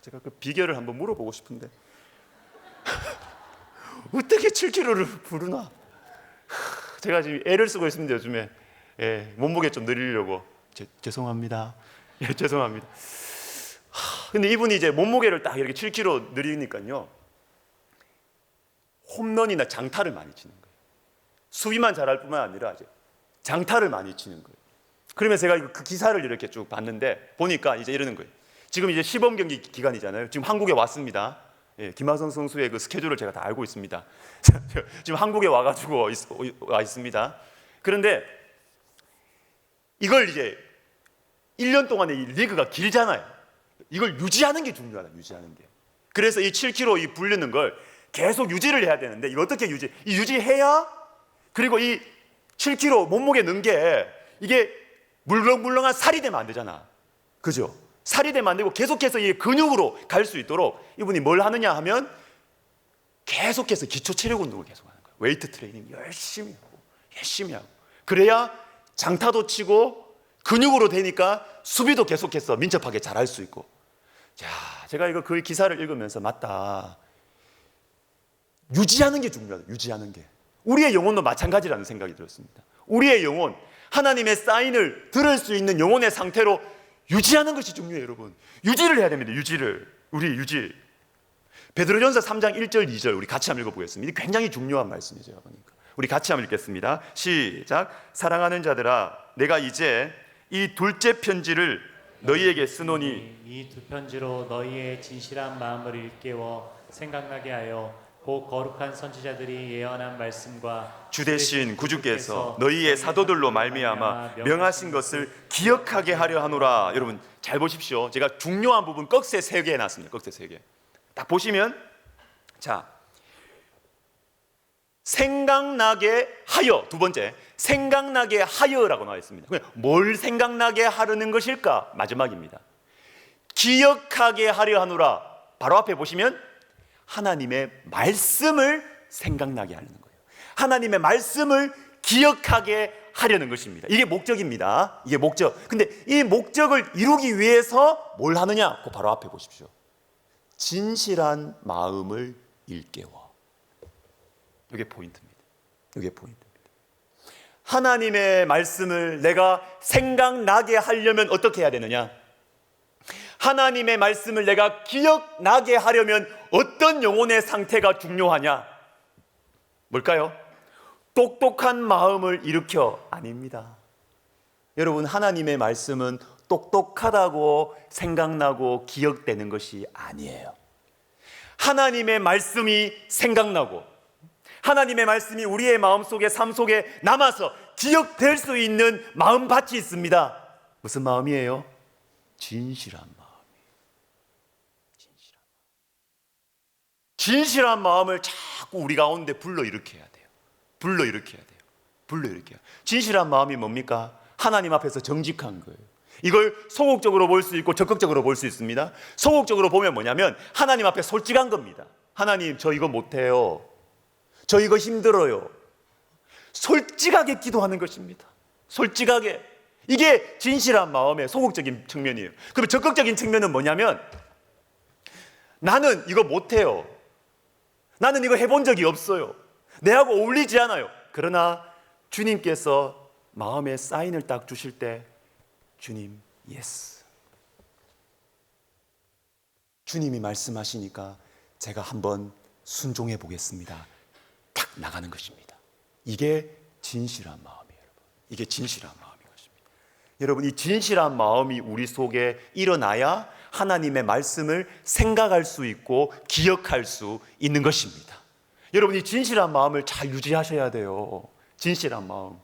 제가 그 비결을 한번 물어보고 싶은데 어떻게 7kg를 부르나? 제가 지금 애를 쓰고 있습니다, 요즘에. 예, 몸무게 좀 늘리려고. 죄송합니다. 예, 죄송합니다. 근데 이분이 이제 몸무게를 딱 이렇게 7kg 늘리니까요, 홈런이나 장타를 많이 치는 거예요. 수비만 잘할 뿐만 아니라 이제 장타를 많이 치는 거예요. 그러면 제가 그 기사를 이렇게 쭉 봤는데 보니까 이제 이러는 거예요. 지금 이제 시범 경기 기간이잖아요. 지금 한국에 왔습니다. 예, 김하성 선수의 그 스케줄을 제가 다 알고 있습니다. 지금 한국에 와가지고 와 있습니다. 그런데 이걸 이제 1년 동안의 이 리그가 길잖아요. 이걸 유지하는 게 중요하다. 유지하는 게. 그래서 이 7kg 이 불리는 걸 계속 유지를 해야 되는데 이거 어떻게 유지해야 그리고 이 7kg 몸무게 넣은 게 이게 물렁물렁한 살이 되면 안 되잖아. 그죠? 살이 되면 안 되고 계속해서 이 근육으로 갈 수 있도록 이분이 뭘 하느냐 하면 계속해서 기초 체력 운동을 계속 하는 거예요. 웨이트 트레이닝 열심히 하고 그래야 장타도 치고 근육으로 되니까 수비도 계속해서 민첩하게 잘할 수 있고. 자, 제가 이거 그 기사를 읽으면서 맞다. 유지하는 게 중요하다. 유지하는 게. 우리의 영혼도 마찬가지라는 생각이 들었습니다. 우리의 영혼, 하나님의 사인을 들을 수 있는 영혼의 상태로 유지하는 것이 중요해요, 여러분. 유지를 해야 됩니다. 우리 유지. 베드로전서 3장 1절 2절 우리 같이 한번 읽어보겠습니다. 이게 굉장히 중요한 말씀이죠. 그러니까. 우리 같이 한번 읽겠습니다. 시작. 사랑하는 자들아, 내가 이제 이 둘째 편지를 너희에게 쓰노니 이 두 편지로 너희의 진실한 마음을 일깨워 생각나게 하여 곧 거룩한 선지자들이 예언한 말씀과 주 대신 구주께서 너희의 사도들로 말미암아 명하신 것을 기억하게 하려 하노라. 여러분 잘 보십시오. 제가 중요한 부분 꺽쇠 3개 해놨습니다. 꺽쇠 3개. 딱 보시면 자, 생각나게 하여, 두 번째 생각나게 하여라고 나와 있습니다. 뭘 생각나게 하려는 것일까? 마지막입니다. 기억하게 하려 하노라. 바로 앞에 보시면 하나님의 말씀을 생각나게 하려는 거예요. 하나님의 말씀을 기억하게 하려는 것입니다. 이게 목적입니다. 이게 목적. 근데 이 목적을 이루기 위해서 뭘 하느냐? 그 바로 앞에 보십시오. 진실한 마음을 일깨워. 이게 포인트입니다. 이게 포인트입니다. 하나님의 말씀을 내가 생각나게 하려면 어떻게 해야 되느냐? 하나님의 말씀을 내가 기억나게 하려면 어떤 영혼의 상태가 중요하냐? 뭘까요? 똑똑한 마음을 일으켜. 아닙니다. 여러분, 하나님의 말씀은 똑똑하다고 생각나고 기억되는 것이 아니에요. 하나님의 말씀이 생각나고 하나님의 말씀이 우리의 마음속에 삶 속에 남아서 기억될 수 있는 마음밭이 있습니다. 무슨 마음이에요? 진실한 마음. 진실한 마음을 자꾸 우리 가운데 불러일으켜야 돼요. 불러일으켜야 돼요. 불러일으켜야. 진실한 마음이 뭡니까? 하나님 앞에서 정직한 거예요. 이걸 소극적으로 볼 수 있고 적극적으로 볼 수 있습니다. 소극적으로 보면 뭐냐면 하나님 앞에 솔직한 겁니다. 하나님, 저 이거 못해요. 저 이거 힘들어요. 솔직하게 기도하는 것입니다. 솔직하게. 이게 진실한 마음의 소극적인 측면이에요. 그럼 적극적인 측면은 뭐냐면 나는 이거 못해요. 나는 이거 해본 적이 없어요. 내하고 어울리지 않아요. 그러나 주님께서 마음에 사인을 딱 주실 때 주님, 예스. 주님이 말씀하시니까 제가 한번 순종해 보겠습니다. 딱 나가는 것입니다. 이게 진실한 마음이에요, 여러분. 이게 진실한 마음인 것입니다. 여러분, 이 진실한 마음이 우리 속에 일어나야 하나님의 말씀을 생각할 수 있고 기억할 수 있는 것입니다. 여러분, 이 진실한 마음을 잘 유지하셔야 돼요. 진실한 마음.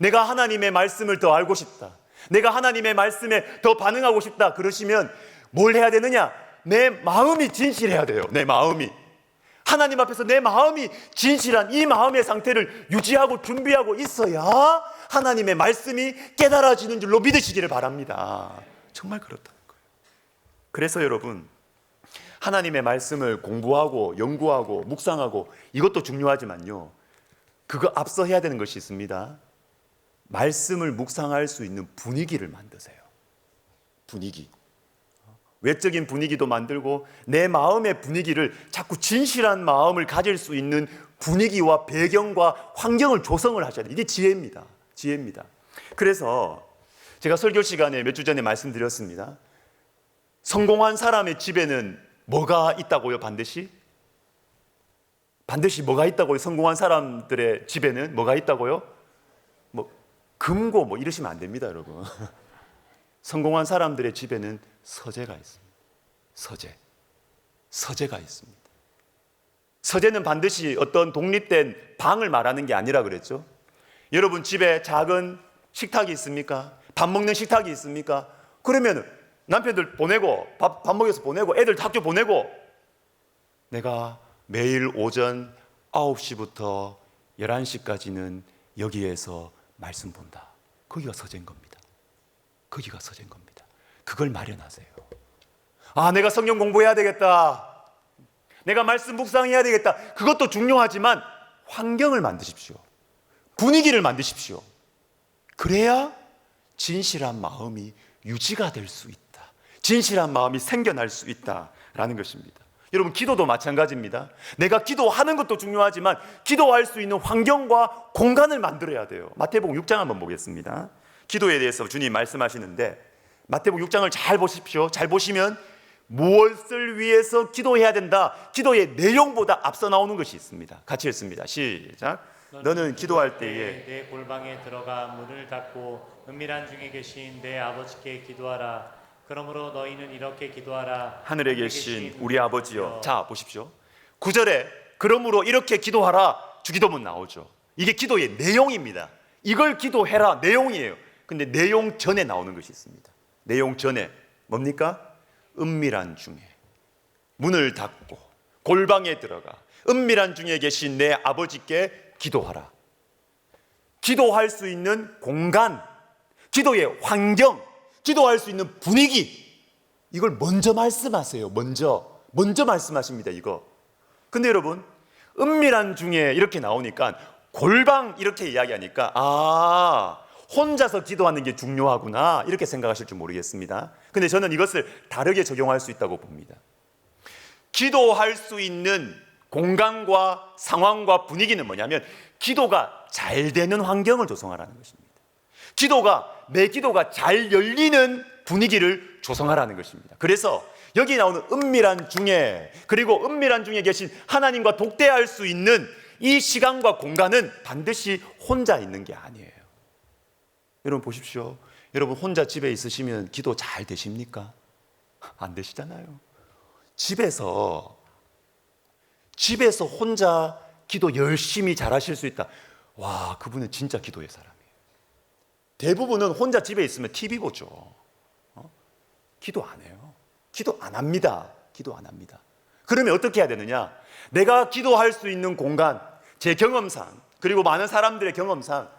내가 하나님의 말씀을 더 알고 싶다. 내가 하나님의 말씀에 더 반응하고 싶다. 그러시면 뭘 해야 되느냐? 내 마음이 진실해야 돼요. 내 마음이. 하나님 앞에서 내 마음이 진실한 이 마음의 상태를 유지하고 준비하고 있어야 하나님의 말씀이 깨달아지는 줄로 믿으시기를 바랍니다. 정말 그렇다는 거예요. 그래서 여러분, 하나님의 말씀을 공부하고 연구하고 묵상하고 이것도 중요하지만요, 그거 앞서 해야 되는 것이 있습니다. 말씀을 묵상할 수 있는 분위기를 만드세요. 분위기. 외적인 분위기도 만들고 내 마음의 분위기를 자꾸 진실한 마음을 가질 수 있는 분위기와 배경과 환경을 조성을 하셔야 돼요. 이게 지혜입니다. 지혜입니다. 그래서 제가 설교 시간에 몇 주 전에 말씀드렸습니다. 성공한 사람의 집에는 뭐가 있다고요? 반드시 뭐가 있다고요? 성공한 사람들의 집에는 뭐가 있다고요? 금고 이러시면 안 됩니다, 여러분. 성공한 사람들의 집에는 서재가 있습니다. 서재가 있습니다. 서재는 반드시 어떤 독립된 방을 말하는 게 아니라 그랬죠. 여러분 집에 작은 식탁이 있습니까? 밥 먹는 식탁이 있습니까? 그러면 남편들 보내고 밥 먹여서 보내고 애들 학교 보내고 내가 매일 오전 9시부터 11시까지는 여기에서 말씀 본다. 거기가 서재인 겁니다. 거기가 서재인 겁니다. 그걸 마련하세요. 아, 내가 성경 공부해야 되겠다. 내가 말씀 묵상해야 되겠다. 그것도 중요하지만 환경을 만드십시오. 분위기를 만드십시오. 그래야 진실한 마음이 유지가 될 수 있다. 진실한 마음이 생겨날 수 있다라는 것입니다. 여러분 기도도 마찬가지입니다. 내가 기도하는 것도 중요하지만 기도할 수 있는 환경과 공간을 만들어야 돼요. 마태복음 6장 한번 보겠습니다. 기도에 대해서 주님 말씀하시는데 마태복음 6장을 잘 보십시오. 잘 보시면 무엇을 위해서 기도해야 된다. 기도의 내용보다 앞서 나오는 것이 있습니다. 같이 읽습니다. 시작. 너는 기도할 때에 내 골방에 들어가 문을 닫고 은밀한 중에 계신 내 아버지께 기도하라. 그러므로 너희는 이렇게 기도하라. 하늘에 계신 우리 아버지여. 자 보십시오. 9절에 그러므로 이렇게 기도하라 주기도문 나오죠. 이게 기도의 내용입니다. 이걸 기도해라 내용이에요. 근데 내용 전에 나오는 것이 있습니다. 내용 전에 뭡니까? 은밀한 중에 문을 닫고 골방에 들어가 은밀한 중에 계신 내 아버지께 기도하라. 기도할 수 있는 공간, 기도의 환경, 기도할 수 있는 분위기, 이걸 먼저 말씀하세요. 먼저 말씀하십니다. 이거. 근데 여러분 은밀한 중에 이렇게 나오니까 골방 이렇게 이야기하니까 혼자서 기도하는 게 중요하구나 이렇게 생각하실 줄 모르겠습니다. 근데 저는 이것을 다르게 적용할 수 있다고 봅니다. 기도할 수 있는 공간과 상황과 분위기는 뭐냐면 기도가 잘 되는 환경을 조성하라는 것입니다. 내 기도가 잘 열리는 분위기를 조성하라는 것입니다. 그래서 여기 나오는 은밀한 중에, 그리고 은밀한 중에 계신 하나님과 독대할 수 있는 이 시간과 공간은 반드시 혼자 있는 게 아니에요. 여러분 보십시오. 여러분 혼자 집에 있으시면 기도 잘 되십니까? 안 되시잖아요. 집에서 혼자 기도 열심히 잘하실 수 있다. 와, 그분은 진짜 기도의 사람이에요. 대부분은 혼자 집에 있으면 TV 보죠. 기도 안 해요. 기도 안 합니다. 그러면 어떻게 해야 되느냐? 내가 기도할 수 있는 공간, 제 경험상, 그리고 많은 사람들의 경험상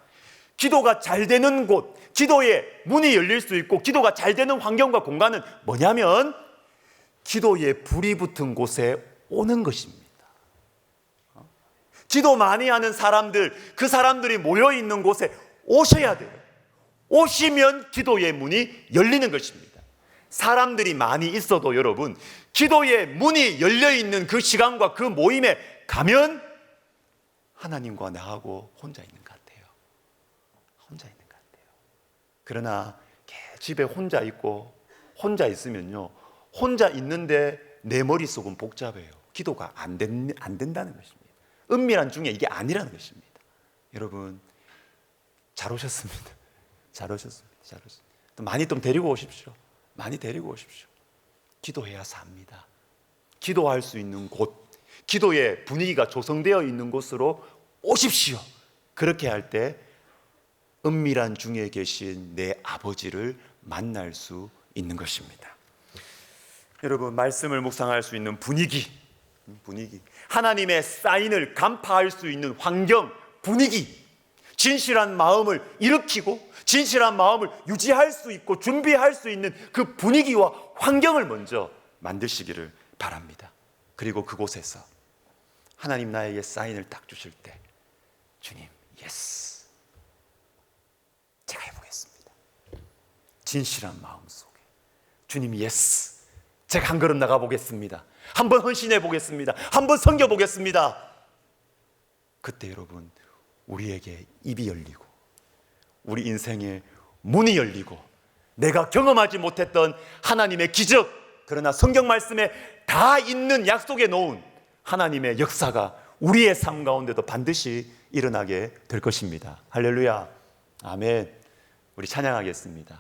기도가 잘 되는 곳, 기도의 문이 열릴 수 있고 기도가 잘 되는 환경과 공간은 뭐냐면 기도에 불이 붙은 곳에 오는 것입니다. 기도 많이 하는 사람들, 그 사람들이 모여 있는 곳에 오셔야 돼요. 오시면 기도의 문이 열리는 것입니다. 사람들이 많이 있어도 여러분, 기도의 문이 열려 있는 그 시간과 그 모임에 가면 하나님과 나하고 혼자 있는 것 같아요. 그러나 집에 혼자 있고 혼자 있으면요, 혼자 있는데 내 머릿속은 복잡해요. 기도가 안 된다는 것입니다. 은밀한 중에 이게 아니라는 것입니다. 여러분 잘 오셨습니다. 또 많이 좀 데리고 오십시오. 기도해야 삽니다. 기도할 수 있는 곳, 기도의 분위기가 조성되어 있는 곳으로 오십시오. 그렇게 할 때 은밀한 중에 계신 내 아버지를 만날 수 있는 것입니다. 여러분 말씀을 묵상할 수 있는 분위기, 하나님의 사인을 간파할 수 있는 환경, 분위기, 진실한 마음을 일으키고 진실한 마음을 유지할 수 있고 준비할 수 있는 그 분위기와 환경을 먼저 만드시기를 바랍니다. 그리고 그곳에서 하나님 나에게 사인을 딱 주실 때 주님 예스, 제가 해보겠습니다. 진실한 마음 속에 주님 예스, 제가 한 걸음 나가보겠습니다. 한번 헌신해 보겠습니다. 한번 섬겨 보겠습니다. 그때 여러분 우리에게 입이 열리고 우리 인생의 문이 열리고 내가 경험하지 못했던 하나님의 기적, 그러나 성경 말씀에 다 있는 약속에 놓은 하나님의 역사가 우리의 삶 가운데도 반드시 일어나게 될 것입니다. 할렐루야, 아멘. 우리 찬양하겠습니다.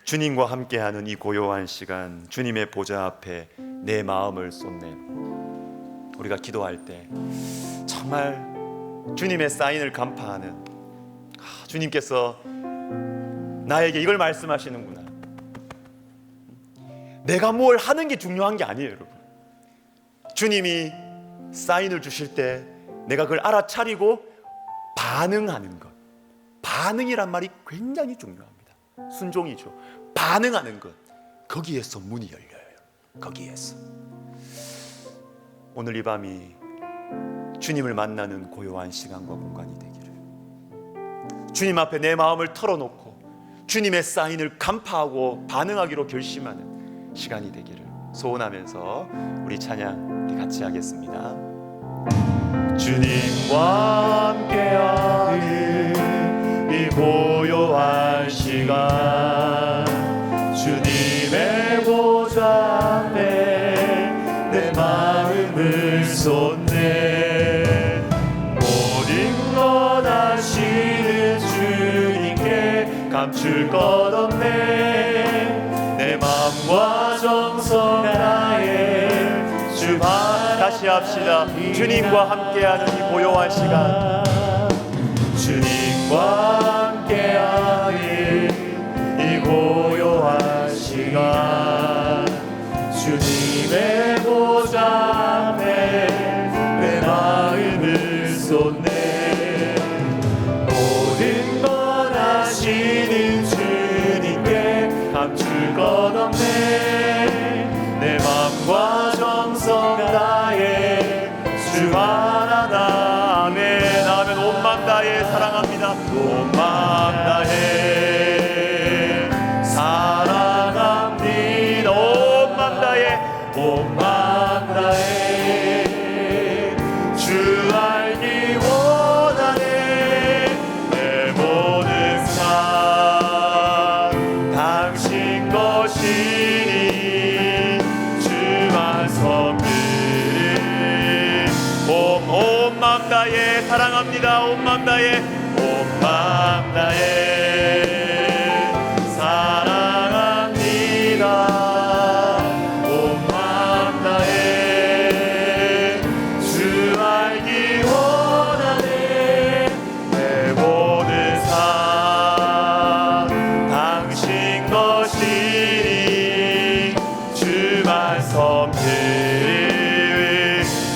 주님과 함께하는 이 고요한 시간, 주님의 보좌 앞에 내 마음을 쏟네. 우리가 기도할 때 정말 주님의 사인을 간파하는, 주님께서 나에게 이걸 말씀하시는구나. 내가 뭘 하는 게 중요한 게 아니에요, 여러분. 주님이 사인을 주실 때 내가 그걸 알아차리고 반응하는 것. 반응이란 말이 굉장히 중요합니다. 순종이죠. 반응하는 것. 거기에서 문이 열려요. 거기에서. 오늘 이 밤이 주님을 만나는 고요한 시간과 공간이 되기를, 주님 앞에 내 마음을 털어놓고 주님의 사인을 간파하고 반응하기로 결심하는 시간이 되기를 소원하면서 우리 찬양 우리 같이 하겠습니다. 주님과 함께하는 이 고요한 시간, 주님의 보좌 앞에 내 마음을 쏟네. 모든 것 아시는 주님께 감출 것 없네. 내 마음과 정성 다해 주 다시 합시다. 주님과 함께하는 이 고요한 시간, 주님과 함께하는 이 고요한 시간, 주님의 보좌 앞에 내 마음을 쏟네. 모든 것 아시는 주님께 감출 것 없네. 내 마음과 정성 다해 주 하나. 아멘. 아멘. 온 마음 다해 사랑합니다. 온 마음 다해 사랑합니다. 온 마음 다해, 온 마음 다해 주 알기 원하네. 내 모든 삶 당신 것이니 주만 섬기리. 온 마음 다해 사랑합니다. 온 마음 다해, 온 마음 다해 사랑합니다. 온 마음 다해 주 알기 원하네. 내 모든 삶 당신 것이니 주만 섬기리.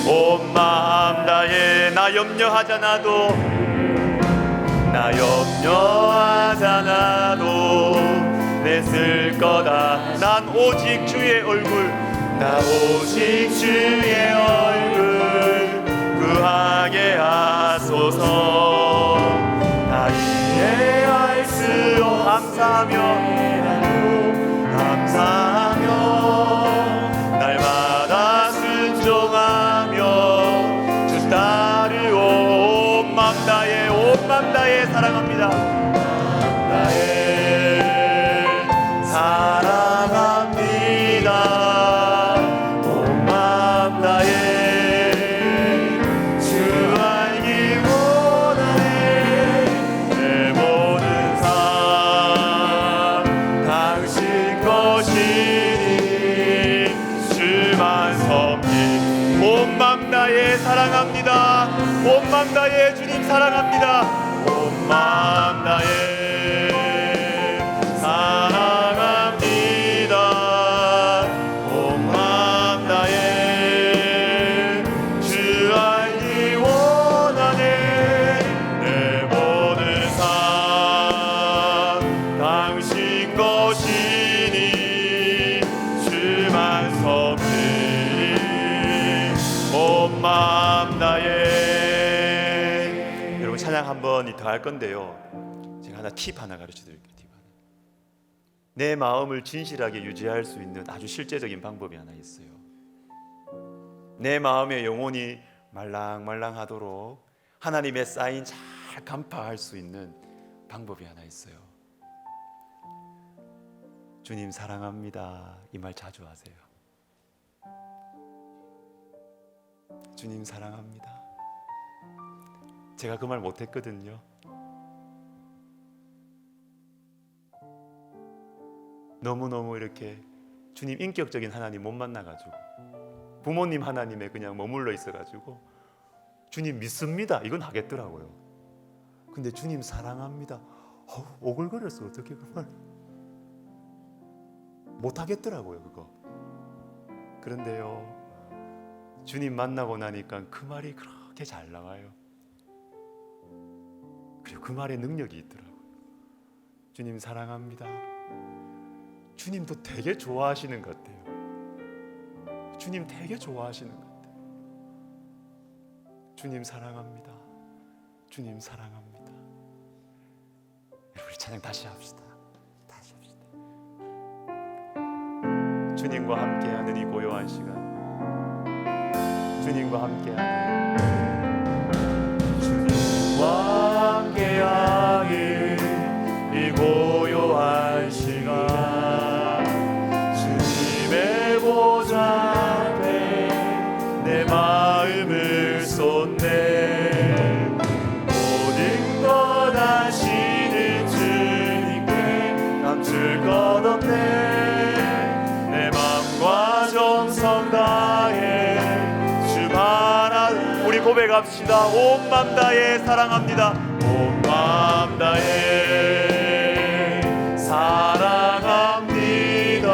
온 마음 다해. 나 염려하잖아도, 나 염려하잖아도 내 쓸 거다. 난 오직 주의 얼굴, 나 오직 주의 얼굴 구하게 하소서. 나 이해할 수 감사하며 감사하며 날마다 순종하며 주 따르오. 온 맘 다해, 온 맘 다해 사랑합니다. 나의 사랑합니다. 온 맘 다해 주 알기 원하네. 내 모든 삶 당신 것이니 주만 섬기. 온 맘 다해 사랑합니다. 온 맘 다해 주님 사랑합니다. 온 맘 다해 사랑합니다. 온 맘 다해 주 알기 원하네. 내 모든 삶 당신 것이니 주만 섬기리. 온 맘 다해. 여러분 찬양 한 번 더 할 건데요, 제가 팁 하나 가르쳐 드릴게요. 팁 하나. 내 마음을 진실하게 유지할 수 있는 아주 실제적인 방법이 하나 있어요. 내 마음의 영혼이 말랑말랑하도록 하나님의 사인 잘 간파할 수 있는 방법이 하나 있어요. 주님 사랑합니다, 이 말 자주 하세요. 주님 사랑합니다. 제가 그 말 못했거든요. 너무너무 이렇게 주님 인격적인 하나님 못 만나가지고 부모님 하나님에 그냥 머물러 있어가지고 주님 믿습니다 이건 하겠더라고요. 근데 주님 사랑합니다 오글거렸어. 어떻게 그 말 못하겠더라고요 그거. 그런데요 주님 만나고 나니까 그 말이 그렇게 잘 나와요. 그리고 그 말에 능력이 있더라고요. 주님 사랑합니다. 주님도 되게 좋아하시는 것 같아요. 주님 되게 좋아하시는 것 같아요. 주님 사랑합니다. 주님 사랑합니다. 우리 찬양 다시 합시다. 다시 합시다. 주님과 함께하는 이 고요한 시간, 주님과 함께하는 주님과 함께하는 이 고요한 시간, 주님의 보좌 앞에 내 마음을 쏟네. 모든 것 아시는 주님께 감출 것 없네. 내 맘과 정성 다해 주 바라. 우리 고백합시다. 온 맘 다해 사랑합니다. 온 맘 다해 사랑합니다.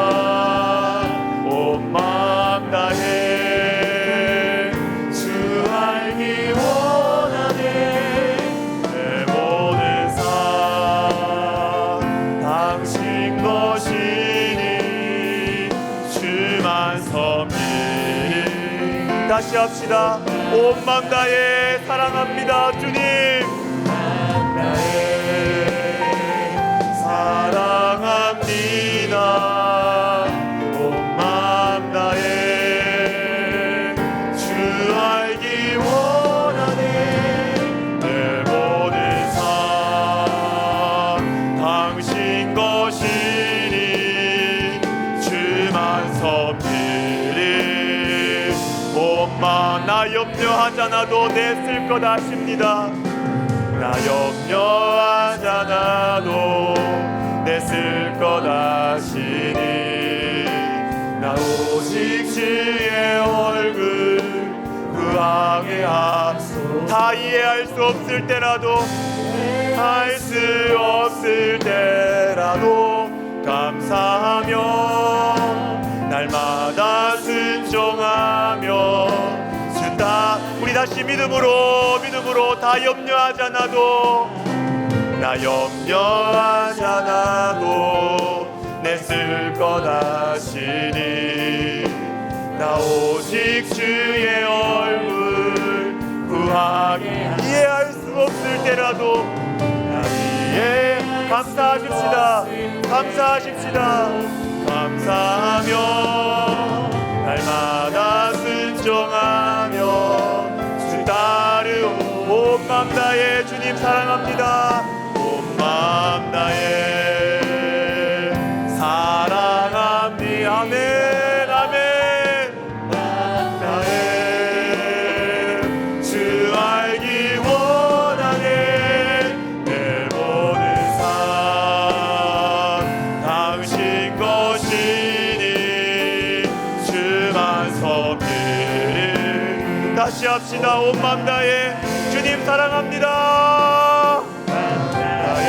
온 맘 다해 주 알기 원하네. 내 모든 삶 당신 것이니 주만 섬기리. 다시 합시다. 온 맘 다해 사랑합니다. 주님 사랑합니다. 온 맘 다해 주 알기 원하네. 내 모든 삶 당신 것이니 주만 섬기리. 온 맘 나 염려하잖아도 내 쓸 것 아십니다. 나 염려하잖아도 내 쓸 것 아시니. 나 오직 주의 얼굴 구하게 하소서. 다 이해할 수 없을 때라도 할 수 없을 때라도 감사하며 날마다 순종하며 주다. 우리 다시 믿음으로 다 염려하잖아도 나 염려하잖아도 내 쓸 것 아시니. 나 오직 주의 얼굴 구하게 이해할 수 없을 때라도 나 이해. 감사하십시다. 감사하십시다. 감사하며 날마다 순종하며 주 따르오. 온 맘 다해 주님 사랑합니다. 온 맘 다해 사랑합니다. 아멘 아멘. 다해 주 알기 원하네. 내 모든 삶 당신 것이니 주만 섬기리. 다시 합시다. 온 맘 다해 주님 사랑합니다. 다해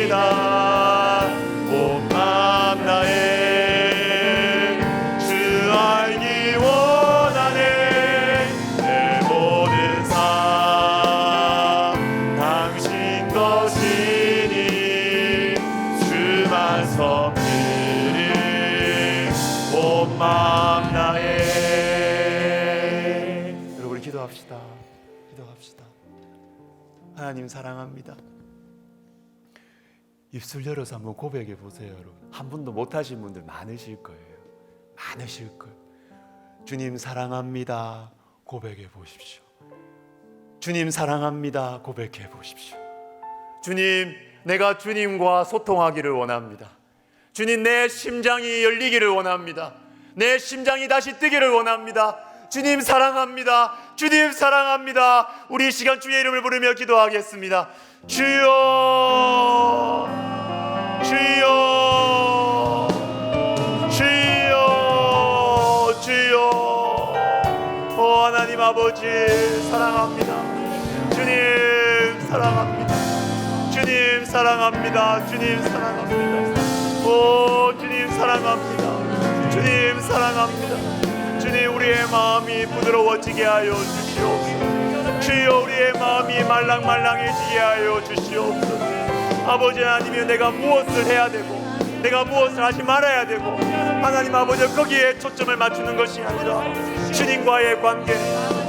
사랑합니다. 온 맘 다해 주 알기 원하네. 내 모든 삶 당신 것이니 주만 섬기리. 온 맘 다해. 여러분 기도합시다. 기도합시다. 하나님 사랑합니다. 입술 열어서 한번 고백해 보세요. 여러분 한 분도 못하신 분들 많으실 거예요. 많으실 거예요. 주님 사랑합니다. 고백해 보십시오. 주님 사랑합니다. 고백해 보십시오. 주님 내가 주님과 소통하기를 원합니다. 주님 내 심장이 열리기를 원합니다. 내 심장이 다시 뜨기를 원합니다. 주님 사랑합니다. 주님 사랑합니다. 우리 이 시간 주의 이름을 부르며 기도하겠습니다. 주여 주여 아버지 사랑합니다. 주님 사랑합니다. 주님 사랑합니다. 주님 사랑합니다. 오 주님 사랑합니다. 주님 사랑합니다. 주님 우리의 마음이 부드러워지게 하여 주시옵소서. 주여 우리의 마음이 말랑말랑해지게 하여 주시옵소서. 아버지 하나님이여 내가 무엇을 해야 되고 내가 무엇을 하지 말아야 되고 하나님 아버지 거기에 초점을 맞추는 것이 아니라 주님과의 관계,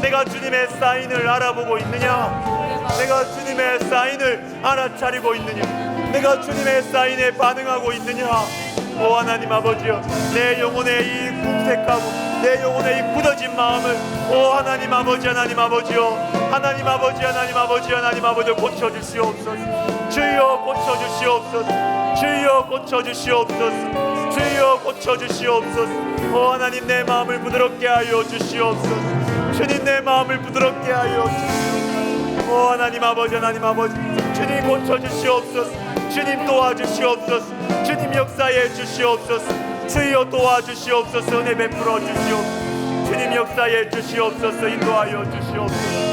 내가 주님의 사인을 알아보고 있느냐, 내가 주님의 사인을 알아차리고 있느냐, 내가 주님의 사인에 반응하고 있느냐. 오 하나님 아버지여 내 영혼의 이 궁색하고 내 영혼의 이 굳어진 마음을 오 하나님 아버지 하나님 아버지여 하나님 아버지 하나님 아버지 하나님 아버지 고쳐주시옵소서. 주여 고쳐주시옵소서. 주여 고쳐주시옵소서. 주여 고쳐주시옵소서. 오 하나님 내 마음을 부드럽게 하여 주시옵소서. 주님 내 마음을 부드럽게 하여 주시옵소서. 오 하나님 아버지 하나님 아버지 주님 고쳐주시옵소서. 주님 도와주시옵소서. 주님 역사해 주시옵소서. 주여 도와주시옵소서. 은혜 베풀어 주시옵소서. 주님 역사해 주시옵소서. 인도하여 주시옵소서.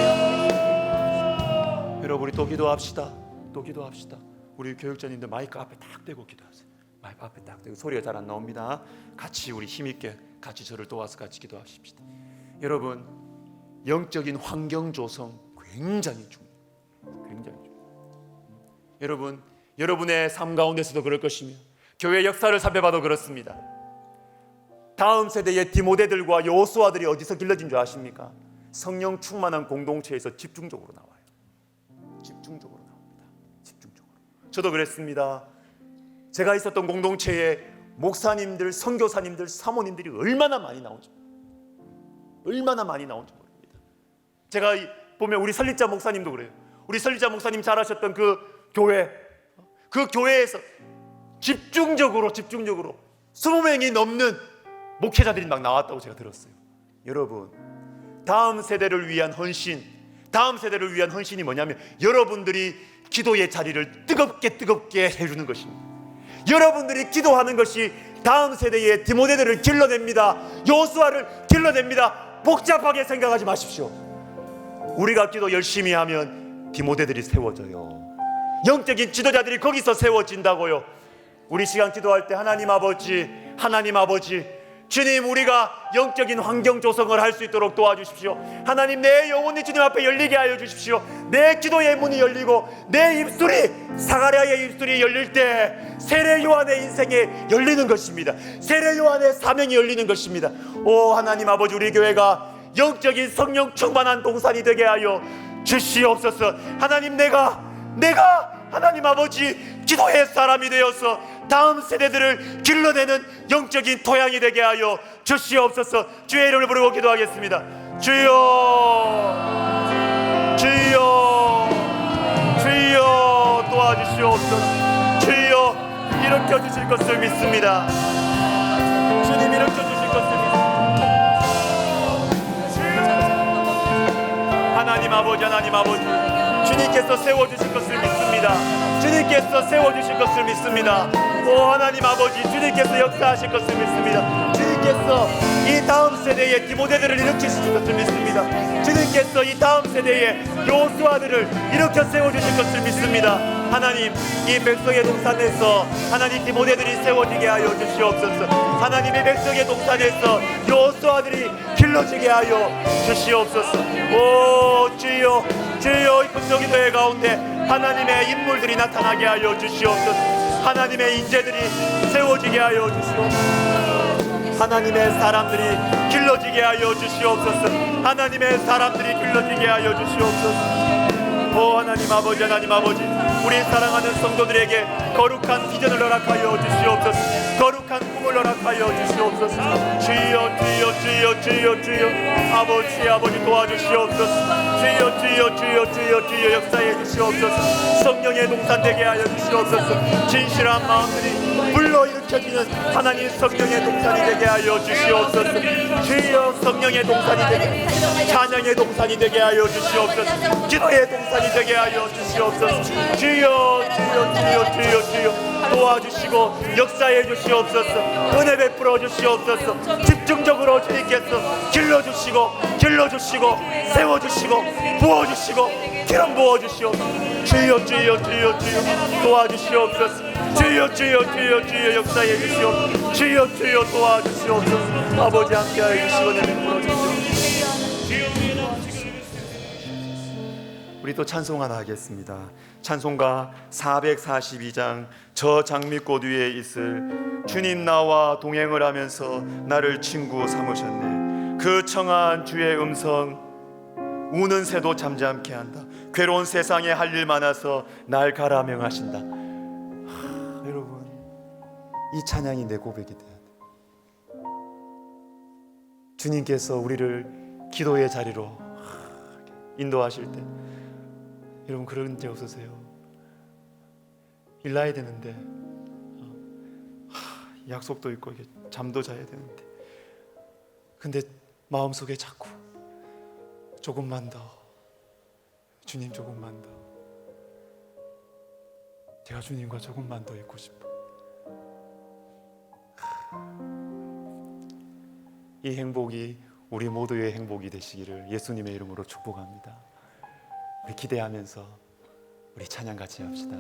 여러분 우리 또 기도합시다. 또 기도합시다. 우리 교육자님들 마이크 앞에 딱 대고 기도하세요. 마이크 앞에 딱 대고 소리가 잘 안 나옵니다. 같이 우리 힘있게 같이 저를 도와서 같이 기도하십시다. 여러분 영적인 환경 조성 굉장히 중요해요. 굉장히 중요해요. 여러분 여러분의 삶 가운데서도 그럴 것이며 교회 역사를 살펴봐도 그렇습니다. 다음 세대의 디모데들과 여호수아들이 어디서 길러진 줄 아십니까? 성령 충만한 공동체에서 집중적으로 나와요. 집중적으로 나옵니다. 집중적으로. 저도 그랬습니다. 제가 있었던 공동체에 목사님들, 선교사님들, 사모님들이 얼마나 많이 나온지 모릅니다. 제가 보면 우리 설립자 목사님도 그래요. 우리 설립자 목사님 잘하셨던 그 교회에서 집중적으로 20명이 넘는 목회자들이 막 나왔다고 제가 들었어요. 여러분 다음 세대를 위한 헌신, 다음 세대를 위한 헌신이 뭐냐면 여러분들이 기도의 자리를 뜨겁게 해주는 것입니다. 여러분들이 기도하는 것이 다음 세대의 디모데들을 길러냅니다. 여호수아를 길러냅니다. 복잡하게 생각하지 마십시오. 우리가 기도 열심히 하면 디모데들이 세워져요. 영적인 지도자들이 거기서 세워진다고요. 우리 시간 기도할 때 하나님 아버지 주님 우리가 영적인 환경 조성을 할 수 있도록 도와주십시오. 하나님 내 영혼이 주님 앞에 열리게 하여 주십시오. 내 기도의 문이 열리고 내 입술이 사가랴의 입술이 열릴 때 세례 요한의 인생에 열리는 것입니다. 세례 요한의 사명이 열리는 것입니다. 오 하나님 아버지 우리 교회가 영적인 성령 충만한 동산이 되게 하여 주시옵소서. 하나님 내가 하나님 아버지 기도의 사람이 되어서 다음 세대들을 길러내는 영적인 토양이 되게 하여 주시옵소서. 주의 이름을 부르고 기도하겠습니다. 주여 도와주시옵소서. 주여 일으켜 주실 것을 믿습니다. 주님 일으켜 주실 것을 믿습니다. 하나님 아버지 주님께서 세워주실 것을 믿습니다. 주님께서 세워주실 것을 믿습니다. 오 하나님 아버지 주님께서 역사하실 것을 믿습니다. 주님께서 이 다음 세대의 디모데들을 일으키실 것을 믿습니다. 주님께서 이 다음 세대의 여호수아들을 일으켜 세워주실 것을 믿습니다. 하나님 이 백성의 동산에서 하나님 디모데들이 세워지게 하여 주시옵소서. 하나님의 백성의 동산에서 여호수아들이 길러지게 하여 주시옵소서. 오 주여 이 금속기도회 가운데 하나님의 인물들이 나타나게 하여 주시옵소서. 하나님의 인재들이 세워지게 하여 주시옵소서. 하나님의 사람들이 길러지게 하여 주시옵소서. 하나님의 사람들이 길러지게 하여 주시옵소서. 오 하나님 아버지 우리 사랑하는 성도들에게 거룩한 비전을 허락하여 주시옵소서. 거룩한 꿈을 허락하여 주시옵소서. 주여 아버지 도와주시옵소서. 주여 역사해 주시옵소서. 성령의 동산 되게 하여 주시옵소서. 진실한 마음들이 불러일으켜지는 하나님 성령의 동산이 되게 하여 주시옵소서. 주여 성령의 동산이 되게, 찬양의 동산이 되게 하여 주시옵소서. 기도의 동산이 되게 하여 주시옵소서. 주여 도와주시고 역사해 주시옵소서. 은혜 베풀어 주시옵소서. 집중적으로 주님께서 길러주시고 세워주시고 부어주시고 기름 부어주시옵소서. 주여 주여 주여 주여 도와주시옵소서. 주여 주여 주여 주여 역사해 주시옵소서. 주여 주여 도와주시옵소서. 아버지 함께하여 주시고 은혜 베풀어 주시옵소서. 우리 또 찬송 하나 하겠습니다. 찬송가 442장 저 장미꽃 위에 있을 주님 나와 동행을 하면서 나를 친구 삼으셨네. 그 청한 주의 음성 우는 새도 잠잠케 한다. 괴로운 세상에 할 일 많아서 날 가라 명하신다. 여러분 이 찬양이 내 고백이 돼야 돼. 주님께서 우리를 기도의 자리로 인도하실 때 여러분 그런 데 없으세요? 일 나야 되는데 약속도 있고 잠도 자야 되는데 근데 마음속에 자꾸 조금만 더 주님 조금만 더 제가 주님과 조금만 더 있고 싶어. 이 행복이 우리 모두의 행복이 되시기를 예수님의 이름으로 축복합니다. 우리 기대하면서 우리 찬양 같이 합시다.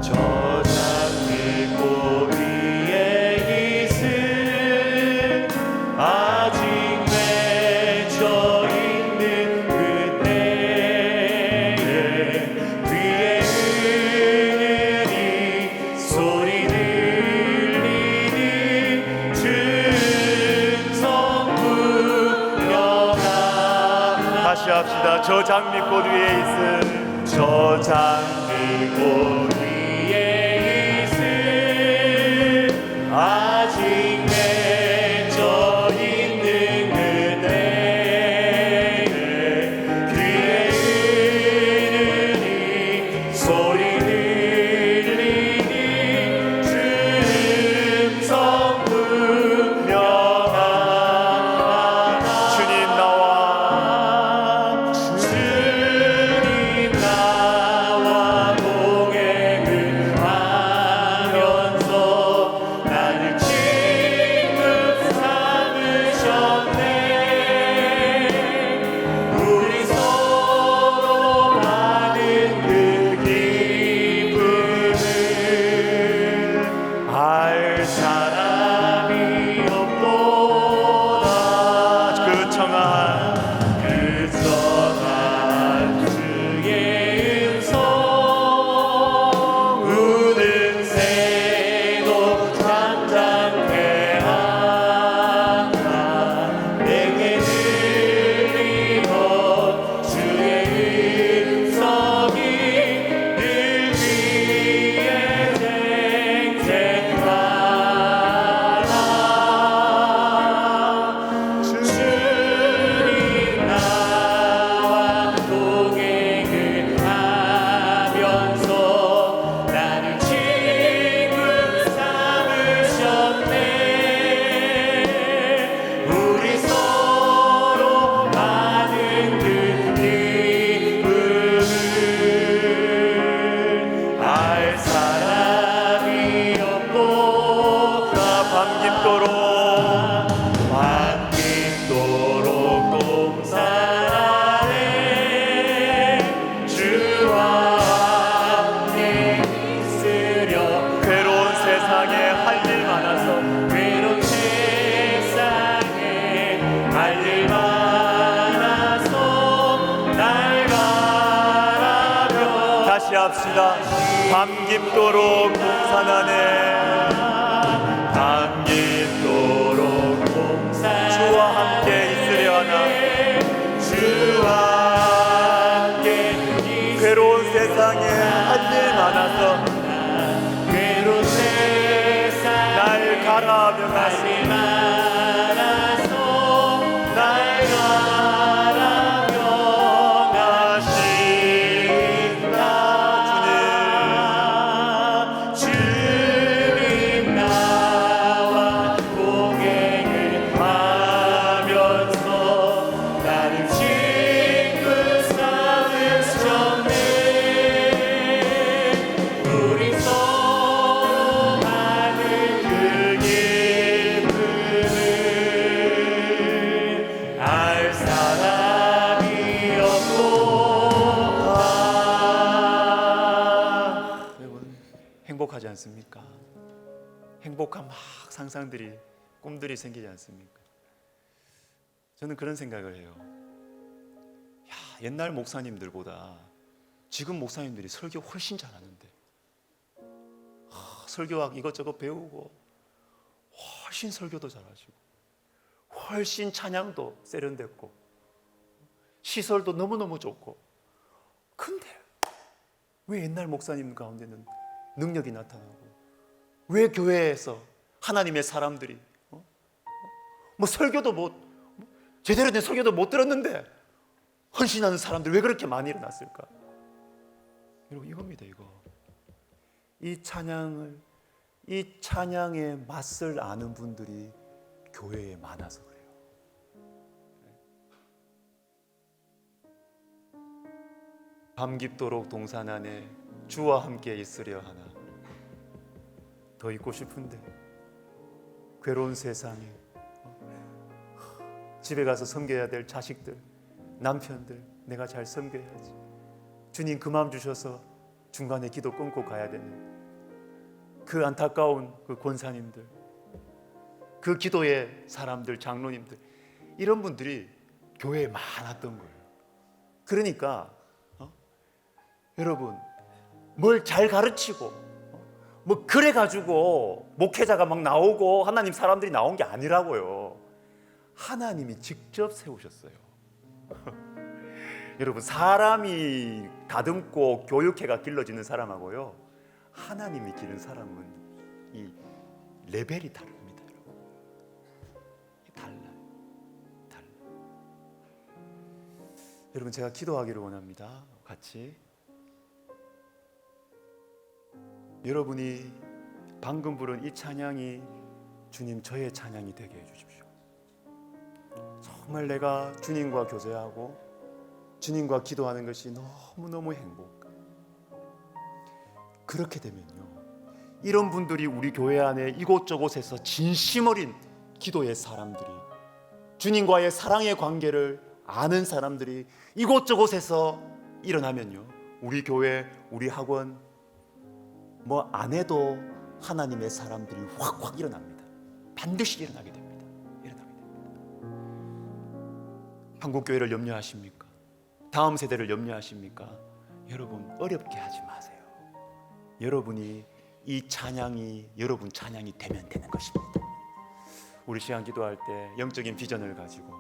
저 장미꽃 위에 있을 아직 맺혀 있는 그때에 귀에 은은히 소리 들리는 증성 분명한 다시 합시다. 저 장미꽃 위에 있을 저 장미꽃 위에 있을 아직 맺혀 있는 그대의 귀에 은은히 소리 들리는 증성 분명한 주님 나와 동행을 하면서 나를 친구 삼으셨네. 우리 서로 받은 그 기쁨을 알 사람이 없도다. 그 청한 주의 음성 우는 새도 잠잠케 한다. 내게 들리던 주의 음성이 늘 귀에 쟁쟁하다. 주님 나와 동행을 하면서 나를 친구 삼으셨네. 우리 서로 받은 그 기쁨을 알 사람이 없도다. 밤깊도록 동산 안에 주와 함께 있으려. 괴로운 세상에 할 일 많아서 날 바라며 다시 합시다. 밤깊도록 동산 안에 주와 함께 있으려 하나. 괴로운 세상에 할 일 많아서 날 가라며 가시나. 날 가라며 가신다. 주님 나와 행복하지 않습니까? 행복한 막 상상들이, 꿈들이 생기지 않습니까? 저는 그런 생각을 해요. 야, 옛날 목사님들보다 지금 목사님들이 설교 훨씬 잘하는데, 설교학 이것저것 배우고 훨씬 설교도 잘하시고 훨씬 찬양도 세련됐고 시설도 너무너무 좋고, 근데 왜 옛날 목사님 가운데는 능력이 나타나고, 왜 교회에서 하나님의 사람들이 뭐 설교도 제대로 된 설교도 못 들었는데 헌신하는 사람들 왜 그렇게 많이 일어났을까? 여러분, 이겁니다. 이거 이 찬양의 맛을 아는 분들이 교회에 많아서 그래요. 밤 깊도록 동산 안에 주와 함께 있으려 하나. 더 있고 싶은데 괴로운 세상에 집에 가서 섬겨야 될 자식들, 남편들 내가 잘 섬겨야지. 주님 그 마음 주셔서 중간에 기도 끊고 가야 되는 그 안타까운 그 권사님들, 그 기도의 사람들, 장로님들, 이런 분들이 교회에 많았던 거예요. 그러니까 여러분, 뭘 잘 가르치고 뭐 그래 가지고 목회자가 막 나오고 하나님 사람들이 나온 게 아니라고요. 하나님이 직접 세우셨어요. 여러분, 사람이 다듬고 교육해가 길러지는 사람하고요, 하나님이 기른 사람은 이 레벨이 다릅니다. 여러분, 달라요. 여러분, 제가 기도하기를 원합니다. 같이 여러분이 방금 부른 이 찬양이 주님 저의 찬양이 되게 해주십시오. 정말 내가 주님과 교제하고 주님과 기도하는 것이 너무너무 행복해요. 그렇게 되면요, 이런 분들이 우리 교회 안에 이곳저곳에서 진심 어린 기도의 사람들이, 주님과의 사랑의 관계를 아는 사람들이 이곳저곳에서 일어나면요, 우리 교회, 우리 학원 뭐 안 해도 하나님의 사람들이 확확 일어납니다. 반드시 일어나게 됩니다. 한국교회를 염려하십니까? 다음 세대를 염려하십니까? 여러분, 어렵게 하지 마세요. 여러분이 이 찬양이 여러분 찬양이 되면 되는 것입니다. 우리 시간 기도할 때 영적인 비전을 가지고,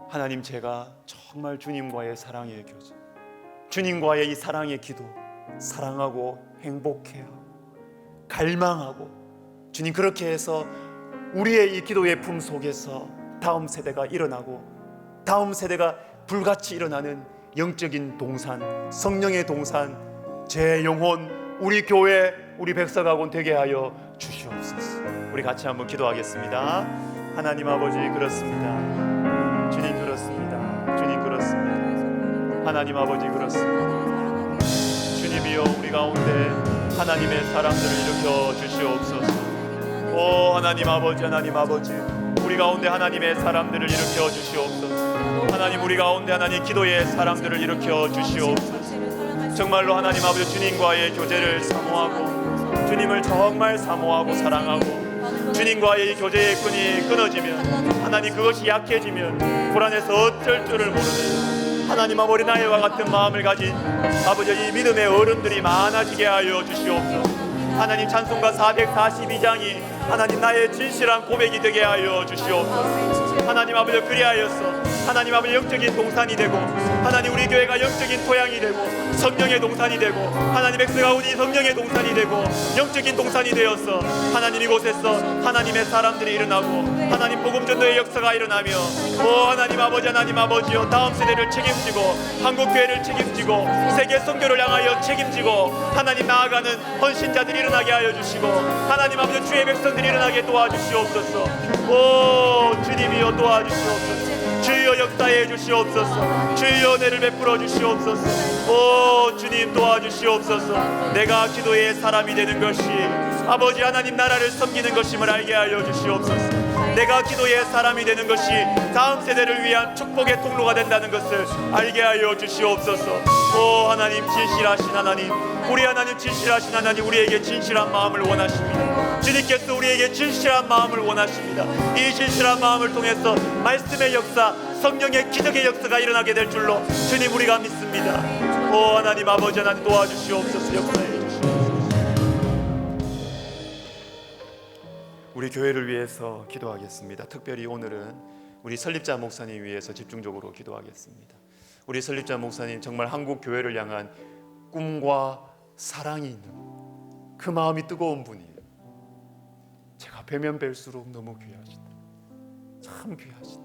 하나님, 제가 정말 주님과의 사랑의 교제, 주님과의 이 사랑의 기도, 사랑하고 행복해하고 갈망하고, 주님 그렇게 해서 우리의 이 기도의 품 속에서 다음 세대가 일어나고, 다음 세대가 불같이 일어나는 영적인 동산, 성령의 동산, 제 영혼, 우리 교회, 우리 백석학원 되게 하여 주시옵소서. 우리 같이 한번 기도하겠습니다. 하나님 아버지, 그렇습니다. 주님 그렇습니다. 주님 그렇습니다. 하나님 아버지, 그렇습니다. 주님이여, 우리 가운데 하나님의 사람들을 일으켜 주시옵소서. 오 하나님 아버지, 하나님 아버지, 우리 가운데 하나님의 사람들을 일으켜 주시옵소서. 하나님, 우리 가운데 하나님 기도의 사람들을 일으켜 주시옵소서. 정말로 하나님 아버지, 주님과의 교제를 사모하고, 주님을 정말 사모하고 사랑하고, 주님과의 이 교제의 끈이 끊어지면, 하나님 그것이 약해지면 불안해서 어쩔 줄을 모르는 하나님 아버지, 나이와 같은 마음을 가진 아버지, 이 믿음의 어른들이 많아지게 하여 주시옵소서. 하나님, 찬송가 442장이 하나님 나의 진실한 고백이 되게 하여 주시옵소서. 하나님 아버지, 그리하여서 하나님 아버지 영적인 동산이 되고, 하나님 우리 교회가 영적인 토양이 되고 성령의 동산이 되고, 하나님 백성가운이 성령의 동산이 되고 영적인 동산이 되어서 하나님 이곳에서 하나님의 사람들이 일어나고, 하나님 복음 전도의 역사가 일어나며, 오 하나님 아버지, 하나님 아버지여, 다음 세대를 책임지고 한국 교회를 책임지고 세계 선교를 향하여 책임지고, 하나님 나아가는 헌신자들이 일어나게 하여 주시고, 하나님 아버지 주의 백성들이 일어나게 도와주시옵소서. 오 주님이여, 도와주시옵소서. 주여 역사해 주시옵소서. 주여 은혜를 베풀어 주시옵소서. 오 주님, 도와주시옵소서. 내가 기도의 사람이 되는 것이 아버지 하나님 나라를 섬기는 것임을 알게 하여 주시옵소서. 내가 기도의 사람이 되는 것이 다음 세대를 위한 축복의 통로가 된다는 것을 알게 하여 주시옵소서. 오 하나님, 진실하신 하나님, 우리 하나님, 진실하신 하나님, 우리에게 진실한 마음을 원하십니다. 주님께서 우리에게 진실한 마음을 원하십니다. 이 진실한 마음을 통해서 말씀의 역사, 성령의 기적의 역사가 일어나게 될 줄로 주님 우리가 믿습니다. 오 하나님, 아버지 하나님, 도와주시옵소서. 역사해 주시옵소서. 우리 교회를 위해서 기도하겠습니다. 특별히 오늘은 우리 설립자 목사님 위해서 집중적으로 기도하겠습니다. 우리 설립자 목사님 정말 한국 교회를 향한 꿈과 사랑이 있는 그 마음이 뜨거운 분이에요. 제가 뵈면 뵐수록 너무 귀하시다. 참 귀하시다.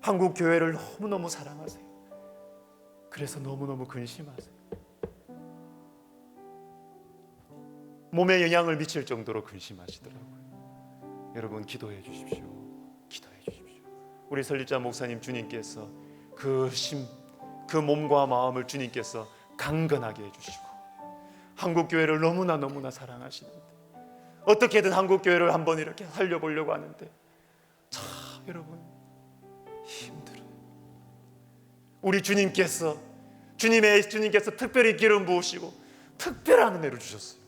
한국 교회를 너무너무 사랑하세요. 그래서 너무너무 근심하세요. 몸에 영향을 미칠 정도로 근심하시더라고요. 여러분 기도해 주십시오. 기도해 주십시오. 우리 설립자 목사님 주님께서 그 몸과 마음을 주님께서 강건하게 해주시고 한국 교회를 너무나 사랑하시는데 어떻게든 한국 교회를 한번 이렇게 살려보려고 하는데 참 여러분 힘들어요. 우리 주님께서 특별히 기름 부으시고 특별한 은혜를 주셨어요.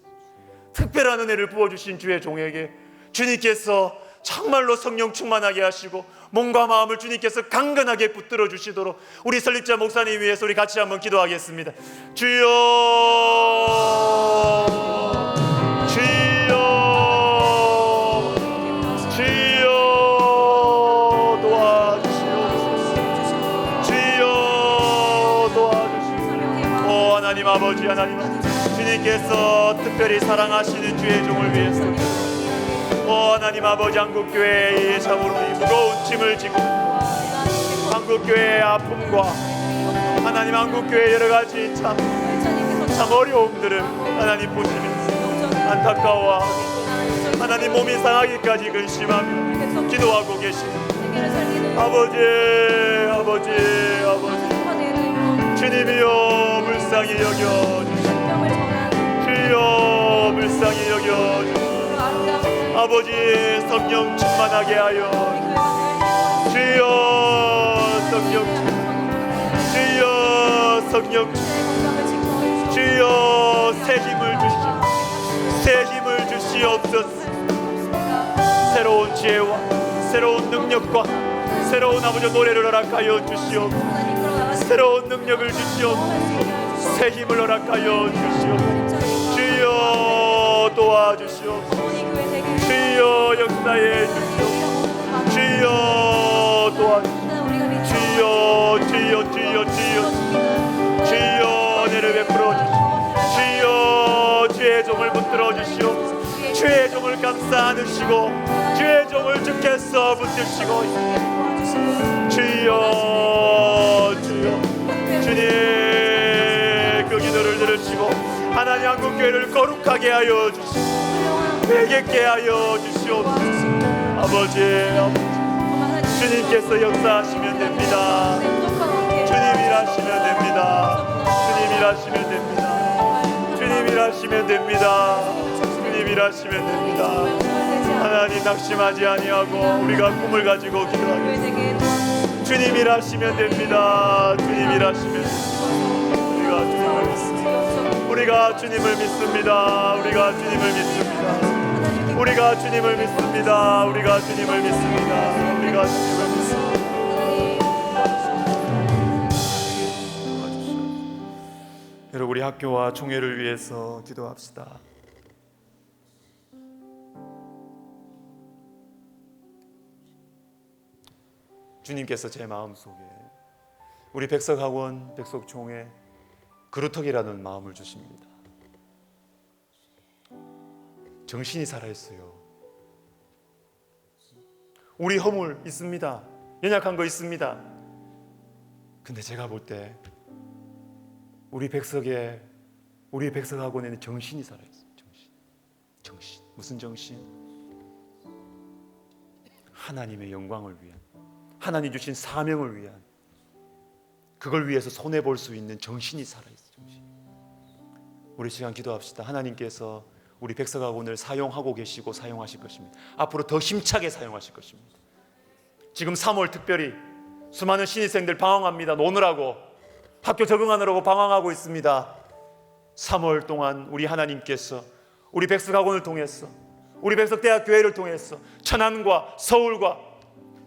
특별한 은혜를 부어주신 주의 종에게 주님께서 정말로 성령 충만하게 하시고 몸과 마음을 주님께서 강건하게 붙들어 주시도록 우리 설립자 목사님 위해서 우리 같이 한번 기도하겠습니다. 주여, 주여, 주여 도와주시옵소서. 주여 도와주시옵소서. 오 하나님 아버지, 하나님 아버지, 주님께서 특별히 사랑하시는 주의 종을 위해서 오 하나님 아버지, 한국교회의 참으로 이 무거운 짐을 지고 한국교회의 아픔과 하나님 한국교회의 여러가지 참 어려움들을 하나님 보시면서 안타까워하고 하나님 몸이 상하기까지 근심하며 기도하고 계시는 아버지 주님이여 불쌍히 여겨주시고 주여 불쌍히 여겨주시고 아버지 성령 충만하게 하여 주여 성령 주여 새 힘을 주시옵소서. 새로운 지혜와 새로운 능력과 새로운 아버지 노래를 허락하여 주시옵소서. 새로운 능력을 주시옵소서. 새 힘을 허락하여 주시옵소서. 주여 도와주시옵소서. 주여 역사해 주시옵소서. 주여 도와주시옵소서. 주여 은혜를 베풀어 주시옵소서. 주여 주의 종을 붙들어 주시옵소서. 주의 종을 감싸 안으시고 주의 종을 주께서 붙드시고 주여 주님 그 기도를 들으시고 하나님 한국교회를 거룩하게 하여 주시고 회개케 하여 주시옵소서. 아버지 주님께서 역사하시면 됩니다. 주님 일하시면 됩니다. 주님 일하시면 됩니다. 주님 일하시면 됩니다. 주님 일하시면 됩니다. 하나님 낙심하지 아니하고 우리가 꿈을 가지고 기도하겠습니다. 주님 일하시면 됩니다. 주님 일하시면 됩니다. 우리가 주님을 믿습니다. 우리가 주님을 믿습니다. 우리가 주님을 믿습니다. 우리가 주님을 믿습니다. 우리가 주님을 믿습니다. 여러분 우리 학교와 총회를 위해서 기도합시다. 주님께서 제 마음속에 우리 백석학원, 백석총회 그루터기라는 마음을 주십니다. 정신이 살아있어요. 우리 허물 있습니다. 연약한 거 있습니다. 근데 제가 볼 때 우리 백석학원에는 정신이 살아있어요. 정신. 무슨 정신? 하나님의 영광을 위한, 하나님 주신 사명을 위한, 그걸 위해서 손해볼 수 있는 정신이 살아있어요. 정신. 우리 시간 기도합시다. 하나님께서 우리 백석학원을 사용하고 계시고 사용하실 것입니다. 앞으로 더 힘차게 사용하실 것입니다. 지금 3월 특별히 수많은 신입생들 방황합니다. 노느라고 학교 적응하느라고 방황하고 있습니다. 3월 동안 우리 하나님께서 우리 백석학원을 통해서 우리 백석대학교회를 통해서 천안과 서울과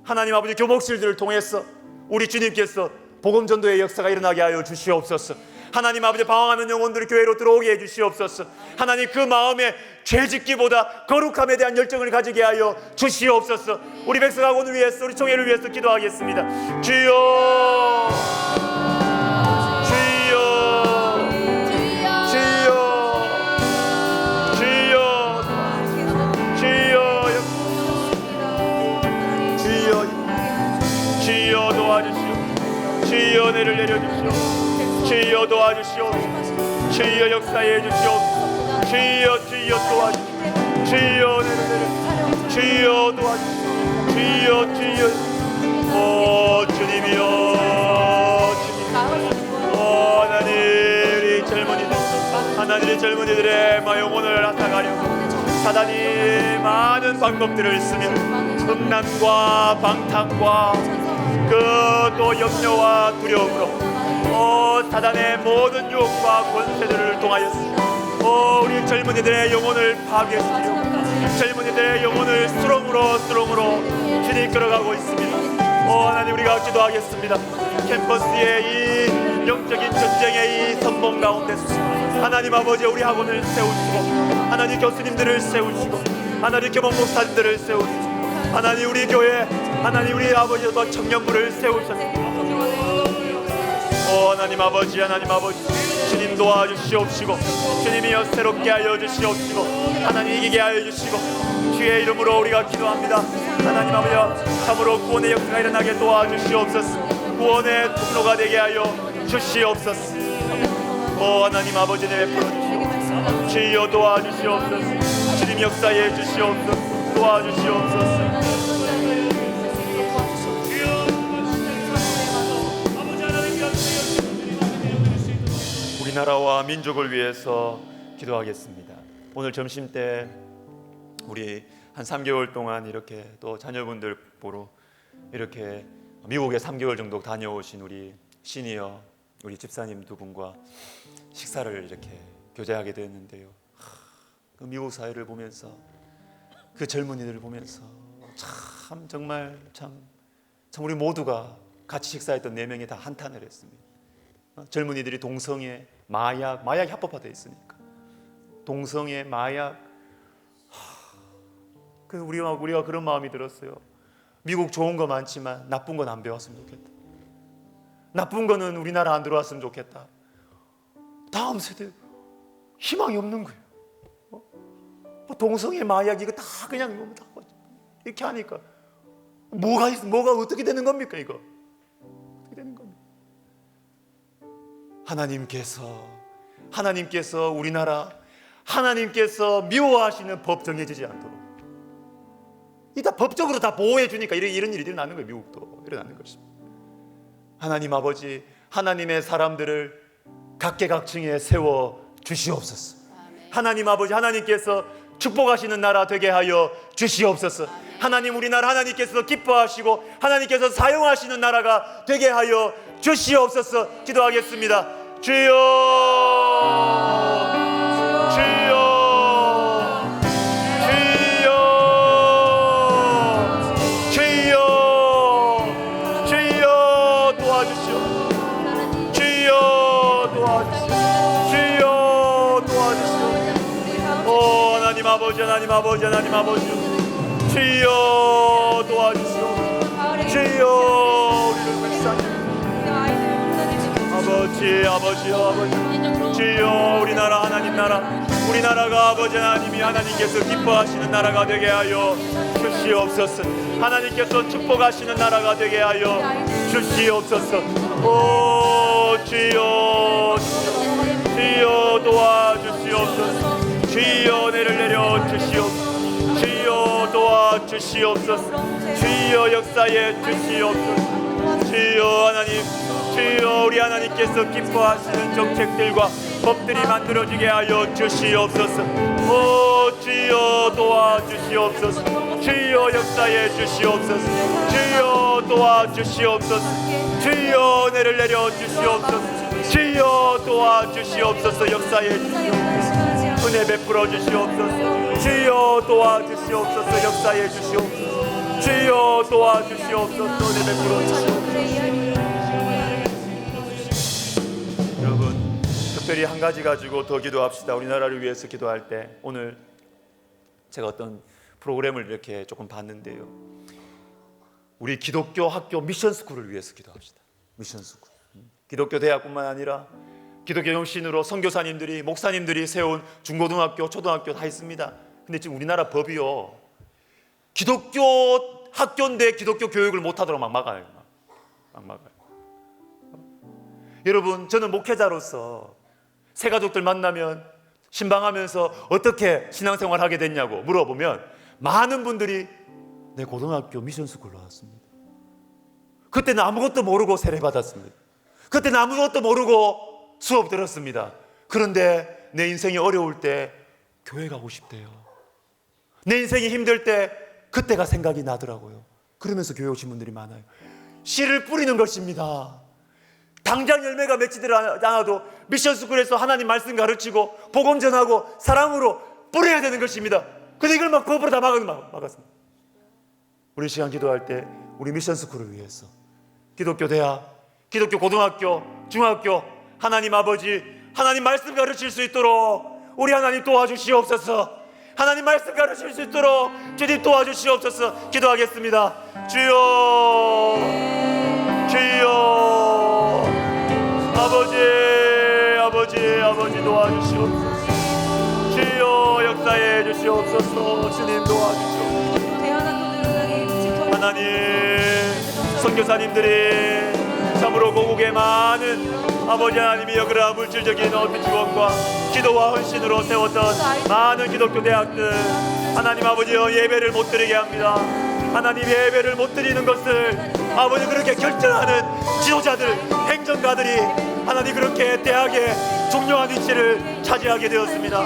하나님 아버지 교목실들을 통해서 우리 주님께서 복음전도의 역사가 일어나게 하여 주시옵소서. 하나님 아버지 방황하는 영혼들을 교회로 들어오게 해주시옵소서. 하나님 그 마음에 죄짓기보다 거룩함에 대한 열정을 가지게 하여 주시옵소서. 우리 백석학원을 위해서 우리 총회를 위해서 기도하겠습니다. 주여 주여 주여 주여 주여 주여 주여 도와주시오. 주여 은혜를 내려주시오. 주여 도와주시옵소서. 주여 역사해 주시옵소서. 주여 도와주시옵소서. 주여 은혜를 내려 주여 도와주시옵소서. 주여 오 주님이여 주님 하나님 우리 젊은이들 하나님의 젊은이들의 영혼을 앗아가려고 사단이 많은 방법들을 쓰며 음란과 방탕과 그 또 염려와 두려움으로 사단의 모든 유혹과 권세들을 통하여서 우리 젊은이들의 영혼을 파괴시키려 젊은이들의 영혼을 수렁으로 주님 끌어가고 있습니다. 하나님 우리가 기도하겠습니다. 캠퍼스의 이 영적인 전쟁의 이 선봉 가운데서 하나님 아버지 우리 학원을 세우시고 하나님 교수님들을 세우시고 하나님 교목 목사님들을 세우시고 하나님 우리 교회 하나님 우리 아버지와 청년부를 세우셨습니다. 하나님 아버지 주님 도와주시옵시고 주님이여 새롭게 하여 주시옵시고 하나님 이기게 하여 주시고 주의 이름으로 우리가 기도합니다. 하나님 아버지 참으로 구원의 역사가 일어나게 도와주시옵소서. 구원의 통로가 되게 하여 주시옵소서. 하나님 아버지 베풀어 주시옵소서. 주여 도와주시옵소서. 주님 역사해 주시옵소서. 도와주시옵소서. 우리나라와 민족을 위해서 기도하겠습니다. 오늘 점심 때 우리 한 3개월 동안 이렇게 또 자녀분들 보러 이렇게 미국에 3개월 정도 다녀오신 우리 시니어 우리 집사님 두 분과 식사를 이렇게 교제하게 되었는데요. 그 미국 사회를 보면서 그 젊은이들을 보면서 참 정말 참 우리 모두가 같이 식사했던 4명이 다 한탄을 했습니다. 젊은이들이 동성애, 마약 합법화되어 있으니까 동성애, 마약 우리가 그런 마음이 들었어요. 미국 좋은 거 많지만 나쁜 건 안 배웠으면 좋겠다. 나쁜 거는 우리나라 안 들어왔으면 좋겠다. 다음 세대 희망이 없는 거예요. 동성애, 마약 이거 다 그냥 다 이렇게 하니까 뭐가 어떻게 되는 겁니까 이거? 어떻게 되는 겁니까? 하나님께서 우리나라 하나님께서 미워하시는 법 정해지지 않도록 이 다 법적으로 다 보호해 주니까 이런 일이 일어나는 거예요. 미국도 일어나는 것입니다. 하나님 아버지 하나님의 사람들을 각계각층에 세워 주시옵소서. 하나님 아버지 하나님께서 축복하시는 나라 되게 하여 주시옵소서. 하나님 우리나라 하나님께서 기뻐하시고 하나님께서 사용하시는 나라가 되게 하여 주시옵소서. 기도하겠습니다. 주여 주여 하나님 아버지 주여 도와주시오. 주여 우리를 불쌍히 아버지 주여 우리나라 하나님 나라 우리나라가 아버지 하나님이 하나님께서 기뻐하시는 나라가 되게 하여 주시옵소서. 하나님께서 축복하시는 나라가 되게 하여 주시옵소서. 주여 도와주시옵소서. 주여 은혜를 내려 주시옵소서. 주여 도와주시옵소서. 주여 역사에 주시옵소서. 주여 하나님 주여 우리 하나님께서 기뻐하시는 정책들과 법들이 만들어지게 하여 주시옵소서. 오 주여 도와주시옵소서. 주여 역사해 주시옵소서. 주여 도와주시옵소서. 주여 은혜를 내려 주시옵소서. 주여 도와주시옵소서. 역사해 주시옵소서. 은혜 베풀어 주시옵소서. 주여 도와주시옵소서. 역사해 주시옵소서. 주여 도와주시옵소서. 은혜 베풀어 주시옵소서. 여러분 특별히 한 가지 가지고 더 기도합시다. 우리나라를 위해서 기도할 때 오늘 제가 어떤 프로그램을 이렇게 조금 봤는데요, 우리 기독교 학교 미션스쿨을 위해서 기도합시다. 미션스쿨. 기독교 대학뿐만 아니라 기독교 영신으로 선교사님들이 목사님들이 세운 중고등학교 초등학교 다 있습니다. 근데 지금 우리나라 법이요, 기독교 학교인데 기독교 교육을 못하도록 막 막아요. 막 막아요. 여러분 저는 목회자로서 새가족들 만나면 신방하면서 어떻게 신앙생활 하게 됐냐고 물어보면 많은 분들이 내 고등학교 미션스쿨 나왔습니다. 그때는 아무것도 모르고 세례받았습니다. 그때는 아무것도 모르고 수업 들었습니다. 그런데 내 인생이 어려울 때 교회 가고 싶대요. 내 인생이 힘들 때 그때가 생각이 나더라고요. 그러면서 교회 오신 분들이 많아요. 씨를 뿌리는 것입니다. 당장 열매가 맺히지 않아도 미션스쿨에서 하나님 말씀 가르치고 복음 전하고 사랑으로 뿌려야 되는 것입니다. 근데 이걸 막 법으로 다 막았습니다. 우리 시간 기도할 때 우리 미션스쿨을 위해서 기독교 대학, 기독교 고등학교, 중학교, 하나님 아버지, 하나님 말씀 가르칠 수 있도록 우리 하나님 도와주시옵소서. 하나님 말씀 가르칠 수 있도록 주님 도와주시옵소서. 기도하겠습니다. 주여, 주여, 아버지 도와주시옵소서. 주여 역사해 주시옵소서. 주님 도와주시옵소서. 하나님 선교사님들이 참으로 고국의 많은 아버지 하나님이 여그라 물질적인 어떤 지원과 기도와 헌신으로 세웠던 많은 기독교 대학들, 하나님 아버지여 예배를 못 드리게 합니다. 하나님 예배를 못 드리는 것을 아버지 그렇게 결정하는 지도자들, 행정가들이 하나님 그렇게 대학의 중요한 위치를 차지하게 되었습니다.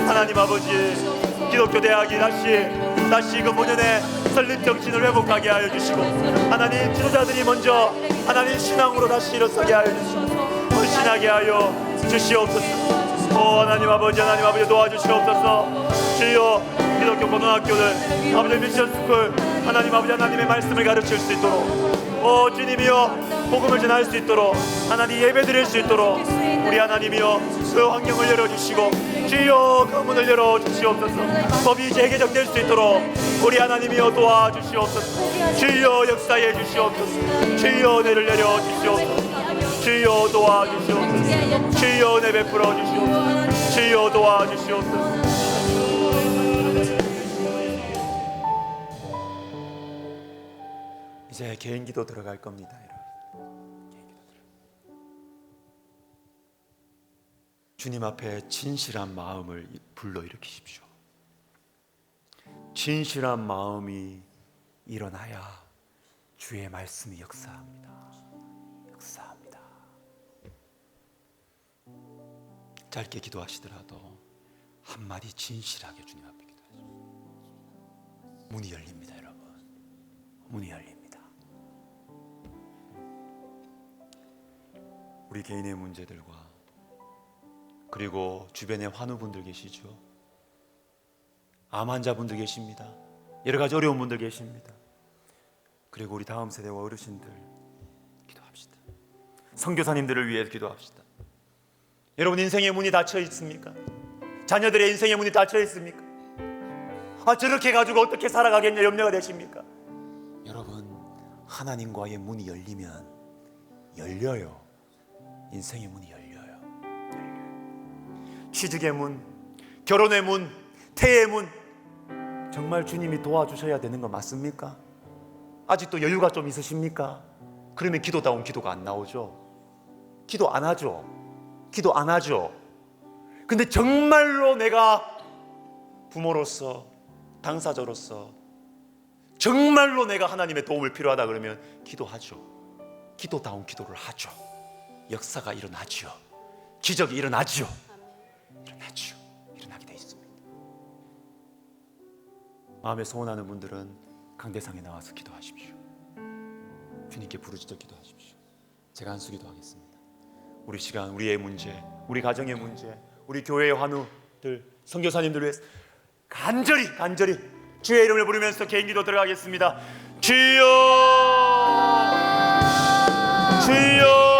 하나님 아버지 기독교 대학이 다시 그 본연의 설립 정신을 회복하게 하여 주시고, 하나님 지도자들이 먼저 하나님 신앙으로 다시 일어서게 하여 주시고 헌신하게 하여 주시옵소서. 하나님 아버지 도와주시옵소서. 주여 기독교 고등학교들 아버지 미션스쿨 하나님 아버지 하나님의 말씀을 가르칠 수 있도록 주님이여 복음을 전할 수 있도록 하나님 예배 드릴 수 있도록 우리 하나님이여 그 환경을 열어주시고 주여 그 문을 열어주시옵소서. 법이 재개정될 수 있도록 우리 하나님이여 도와주시옵소서. 주여 역사해 주시옵소서. 주여 은혜를 내려주시옵소서. 주여 도와주시옵소서. 주여 은혜 베풀어 주시옵소서. 주여 도와주시옵소서. 이제 개인기도 들어갈 겁니다. 주님 앞에 진실한 마음을 불러일으키십시오. 진실한 마음이 일어나야 주의 말씀이 역사합니다. 역사합니다. 짧게 기도하시더라도 한마디 진실하게 주님 앞에 기도하십시오. 문이 열립니다, 여러분. 문이 열립니다. 우리 개인의 문제들과 그리고 주변에 환우분들 계시죠. 암 환자분들 계십니다. 여러 가지 어려운 분들 계십니다. 그리고 우리 다음 세대와 어르신들 기도합시다. 선교사님들을 위해 기도합시다. 여러분 인생의 문이 닫혀 있습니까? 자녀들의 인생의 문이 닫혀 있습니까? 저렇게 해가지고 어떻게 살아가겠냐 염려가 되십니까? 여러분 하나님과의 문이 열리면 열려요. 인생의 문이 열려요. 취직의 문, 결혼의 문, 태의 문, 정말 주님이 도와주셔야 되는 거 맞습니까? 아직도 여유가 좀 있으십니까? 그러면 기도다운 기도가 안 나오죠. 기도 안 하죠. 기도 안 하죠. 근데 정말로 내가 부모로서 당사자로서 정말로 내가 하나님의 도움을 필요하다 그러면 기도하죠. 기도다운 기도를 하죠. 역사가 일어나죠. 기적이 일어나지요. 일어나지요. 일어나게 돼 있습니다. 마음에 소원하는 분들은 강대상에 나와서 기도하십시오. 주님께 부르짖어 기도하십시오. 제가 한수 기도하겠습니다. 우리 시간, 우리의 문제, 우리 가정의 문제, 우리 교회의 환우들, 선교사님들 위해서 간절히 주의 이름을 부르면서 개인 기도 들어가겠습니다. 주여, 주여.